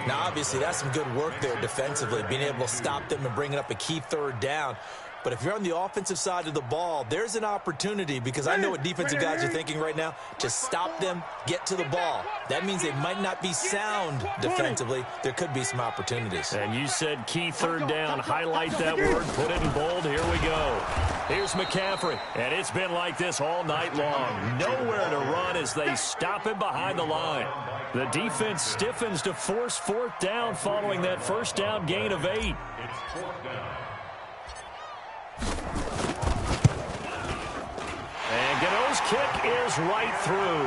Now, obviously, that's some good work there defensively, being able to stop them and bringing up a key 3rd down. But if you're on the offensive side of the ball, there's an opportunity, because I know what defensive guys are thinking right now, to stop them, get to the ball. That means they might not be sound defensively. There could be some opportunities. And you said key 3rd down. Highlight that word. Put it in bold. Here we go. Here's McCaffrey. And it's been like this all night long. Nowhere to run as they stop him behind the line. The defense stiffens to force 4th down following that first down gain of 8. It's 4th down. And Gano's kick is right through.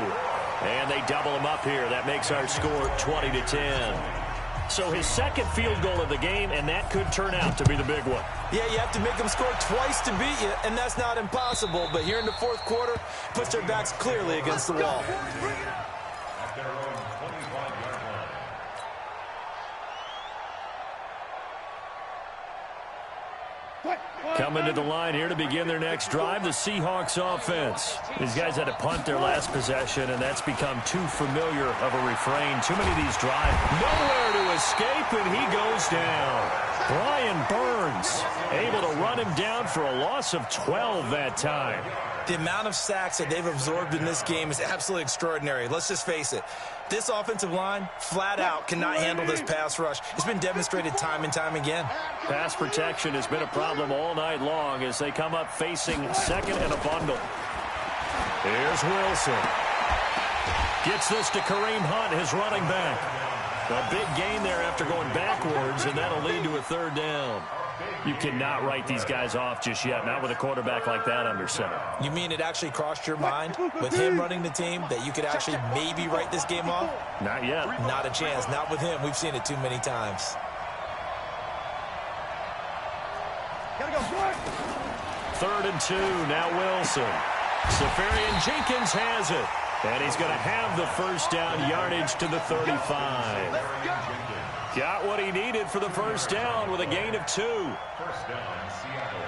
And they double him up here. That makes our score 20-10. So his 2nd field goal of the game, and that could turn out to be the big one. Yeah, you have to make them score twice to beat you, and that's not impossible. But here in the 4th quarter, puts their backs clearly against the wall. At their own 25-yard line. Coming to the line here to begin their next drive, the Seahawks offense. These guys had to punt their last possession, and that's become too familiar of a refrain. Too many of these drives. Nowhere to escape, and he goes down. Brian Burns able to run him down for a loss of 12 that time. The amount of sacks that they've absorbed in this game is absolutely extraordinary. Let's just face it. This offensive line, flat out, cannot handle this pass rush. It's been demonstrated time and time again. Pass protection has been a problem all night long as they come up facing 2nd and a bundle. Here's Wilson. Gets this to Kareem Hunt, his running back. A big gain there after going backwards, and that'll lead to a 3rd down. You cannot write these guys off just yet, not with a quarterback like that under center. You mean it actually crossed your mind with him running the team that you could actually maybe write this game off? Not yet. Not a chance. Not with him. We've seen it too many times. Gotta go. 3rd and 2. Now Wilson. Safarian Jenkins has it. And he's going to have the first down yardage to the 35. Got what he needed for the first down with a gain of 2. First down, Seattle.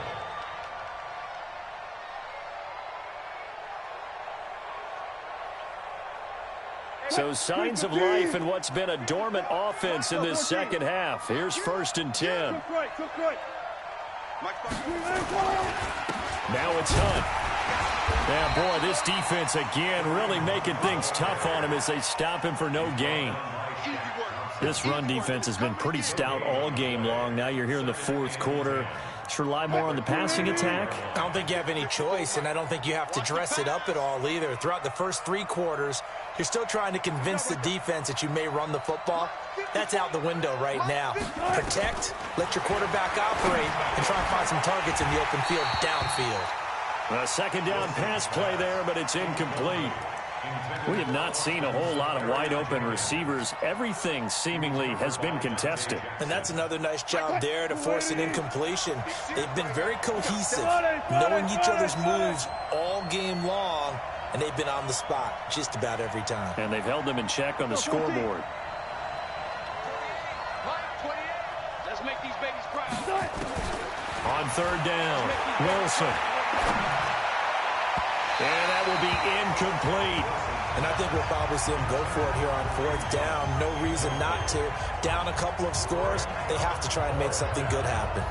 So signs of life in what's been a dormant offense in this second half. Here's 1st and 10. Now it's Hunt. Yeah, boy, this defense again really making things tough on him as they stop him for no gain. This run defense has been pretty stout all game long. Now you're here in the 4th quarter. Just rely more on the passing attack. I don't think you have any choice, and I don't think you have to dress it up at all either. Throughout the first 3 quarters, you're still trying to convince the defense that you may run the football. That's out the window right now. Protect, let your quarterback operate, and try and find some targets in the open field downfield. A second down pass play there, but it's incomplete. We have not seen a whole lot of wide-open receivers. Everything seemingly has been contested. And that's another nice job there to force an incompletion. They've been very cohesive, knowing each other's moves all game long, and they've been on the spot just about every time. And they've held them in check on the scoreboard. Let's make these babies proud. On 3rd down, Wilson. And that will be incomplete. And I think we'll probably see him go for it here on 4th down. No reason not to. Down a couple of scores, they have to try and make something good happen.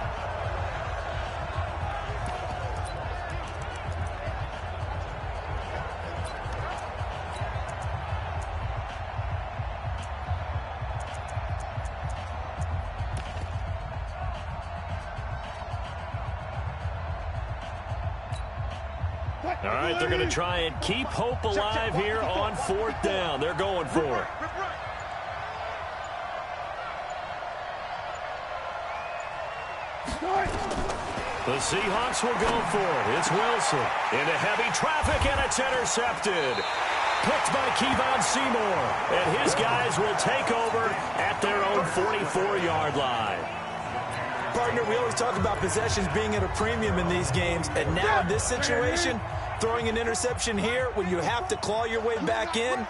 All right, they're going to try and keep hope alive here on 4th down. They're going for it. The Seahawks will go for it. It's Wilson into heavy traffic, and it's intercepted. Picked by Kevon Seymour, and his guys will take over at their own 44-yard line. Partner, we always talk about possessions being at a premium in these games, and now in this situation, throwing an interception here when you have to claw your way back in,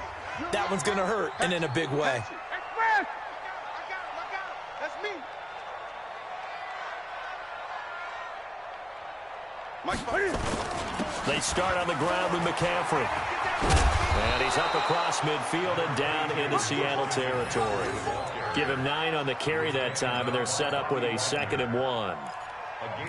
that one's going to hurt, and in a big way. I got him. That's me. They start on the ground with McCaffrey. And he's up across midfield and down into Seattle territory. Give him 9 on the carry that time, and they're set up with a 2nd and 1.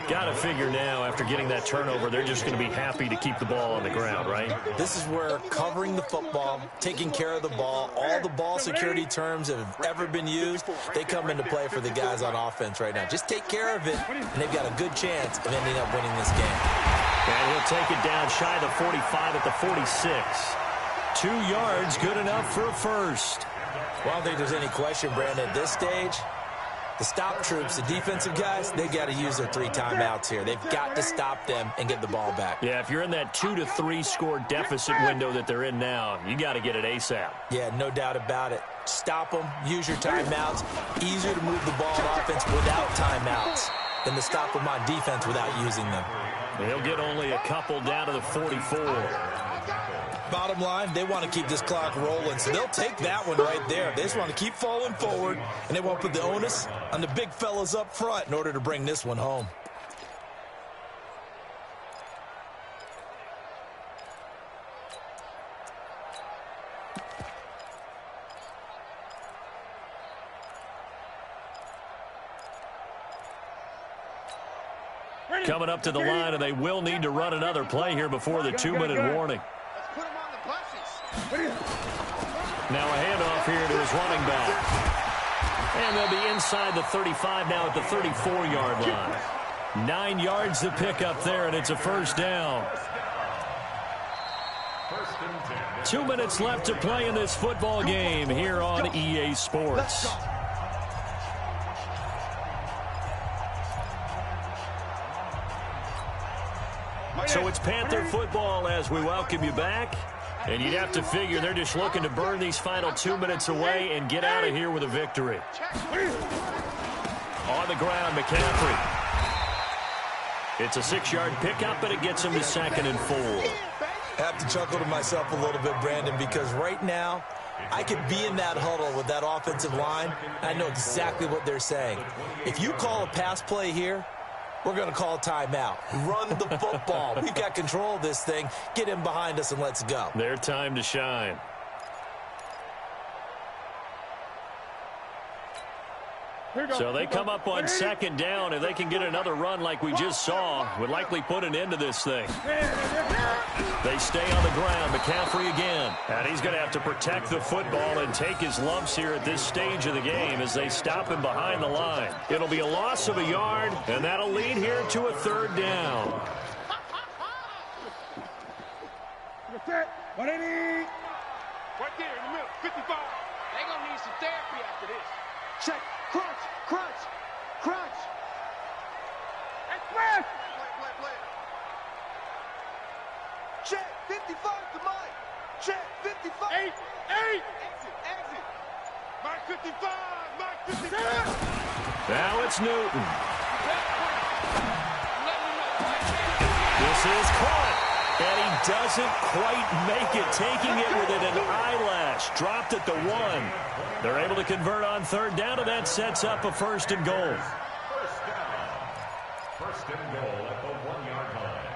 Got to figure now, after getting that turnover, they're just going to be happy to keep the ball on the ground, right? This is where covering the football, taking care of the ball, all the ball security terms that have ever been used, they come into play for the guys on offense right now. Just take care of it, and they've got a good chance of ending up winning this game. And he'll take it down shy of the 45 at the 46. 2 yards, good enough for a first. Well, I don't think there's any question, Brandon, at this stage, the stop troops, the defensive guys, they got to use their 3 timeouts here. They've got to stop them and get the ball back. Yeah, if you're in that 2 to 3 score deficit window that they're in now, you got to get it ASAP. Yeah, no doubt about it. Stop them, use your timeouts. Easier to move the ball on offense without timeouts than to stop them on defense without using them. They'll get only a couple down to the 44. Bottom line, they want to keep this clock rolling, so they'll take that one right there. They just want to keep falling forward, and they want to put the onus on the big fellas up front in order to bring this one home. Coming up to the line, and they will need to run another play here before the 2-minute warning. Put him on the buses. Now a handoff here to his running back. And they'll be inside the 35 now at the 34-yard line. 9 yards to pick up there, and it's a first down. 2 minutes left to play in this football game here on EA Sports. So it's Panther football as we welcome you back. And you'd have to figure they're just looking to burn these final 2 minutes away and get out of here with a victory. On the ground, McCaffrey. It's a 6-yard pickup, but it gets him to 2nd and 4. I have to chuckle to myself a little bit, Brandon, because right now I could be in that huddle with that offensive line. I know exactly what they're saying. If you call a pass play here, we're going to call timeout. Run the football. We've got control of this thing. Get him behind us and let's go. Their time to shine. So they come up on 2nd down. If they can get another run like we just saw, would likely put an end to this thing. They stay on the ground. McCaffrey again. And he's going to have to protect the football and take his lumps here at this stage of the game as they stop him behind the line. It'll be a loss of a yard, and that'll lead here to a 3rd down. Right there in the middle, 55. They're going to need some therapy after this. Check. Crunch, crunch, crunch. Express. Play. Check, 55 to Mike. Check, 55. 8. Exit. Mike 55, Mike 55. Now it's Newton. This is caught. And he doesn't quite make it, taking it within an eyelash. Dropped at the 1. They're able to convert on 3rd down, and that sets up a 1st and goal. First and goal at the 1-yard line.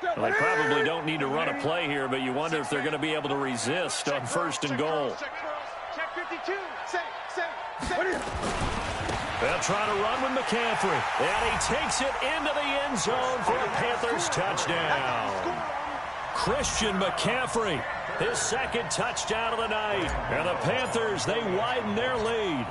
Well, they probably don't need to run a play here, but you wonder if they're going to be able to resist on 1st and goal. Check 52. Say. They'll try to run with McCaffrey. And he takes it into the end zone for a Panthers touchdown. Christian McCaffrey, his 2nd touchdown of the night. And the Panthers, they widen their lead.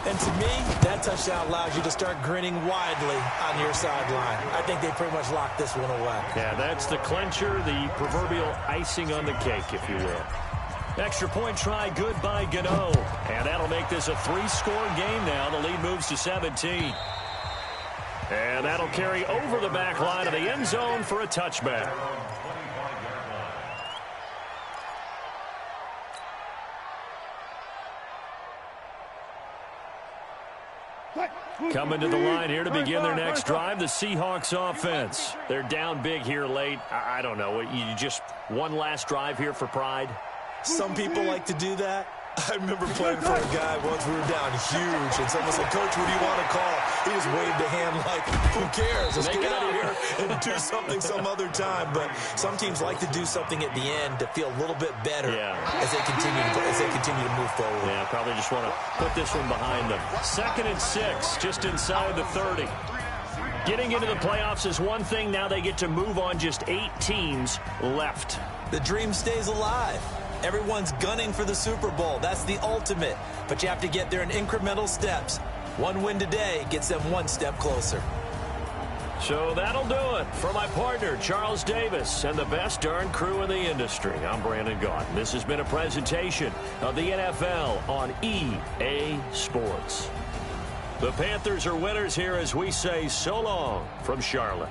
And to me, that touchdown allows you to start grinning widely on your sideline. I think they pretty much locked this one away. Yeah, that's the clincher, the proverbial icing on the cake, if you will. Extra point try, good by Gano. And that'll make this a 3-score game now. The lead moves to 17. And that'll carry over the back line of the end zone for a touchback. Coming to the line here to begin their next drive, the Seahawks offense. They're down big here late. I don't know. You just one last drive here for pride? Some people like to do that. I remember playing for a guy once. We were down huge, and someone said, "Coach, what do you want to call?" He just waved a hand like, "Who cares? Let's get out of here and do something some other time." But some teams like to do something at the end to feel a little bit better as they continue to move forward. Yeah, probably just want to put this one behind them. 2nd and 6, just inside the 30. Getting into the playoffs is one thing. Now they get to move on. Just 8 teams left. The dream stays alive. Everyone's gunning for the Super Bowl. That's the ultimate. But you have to get there in incremental steps. One win today gets them one step closer. So that'll do it. For my partner, Charles Davis, and the best darn crew in the industry, I'm Brandon Gaudin. This has been a presentation of the NFL on EA Sports. The Panthers are winners here as we say so long from Charlotte.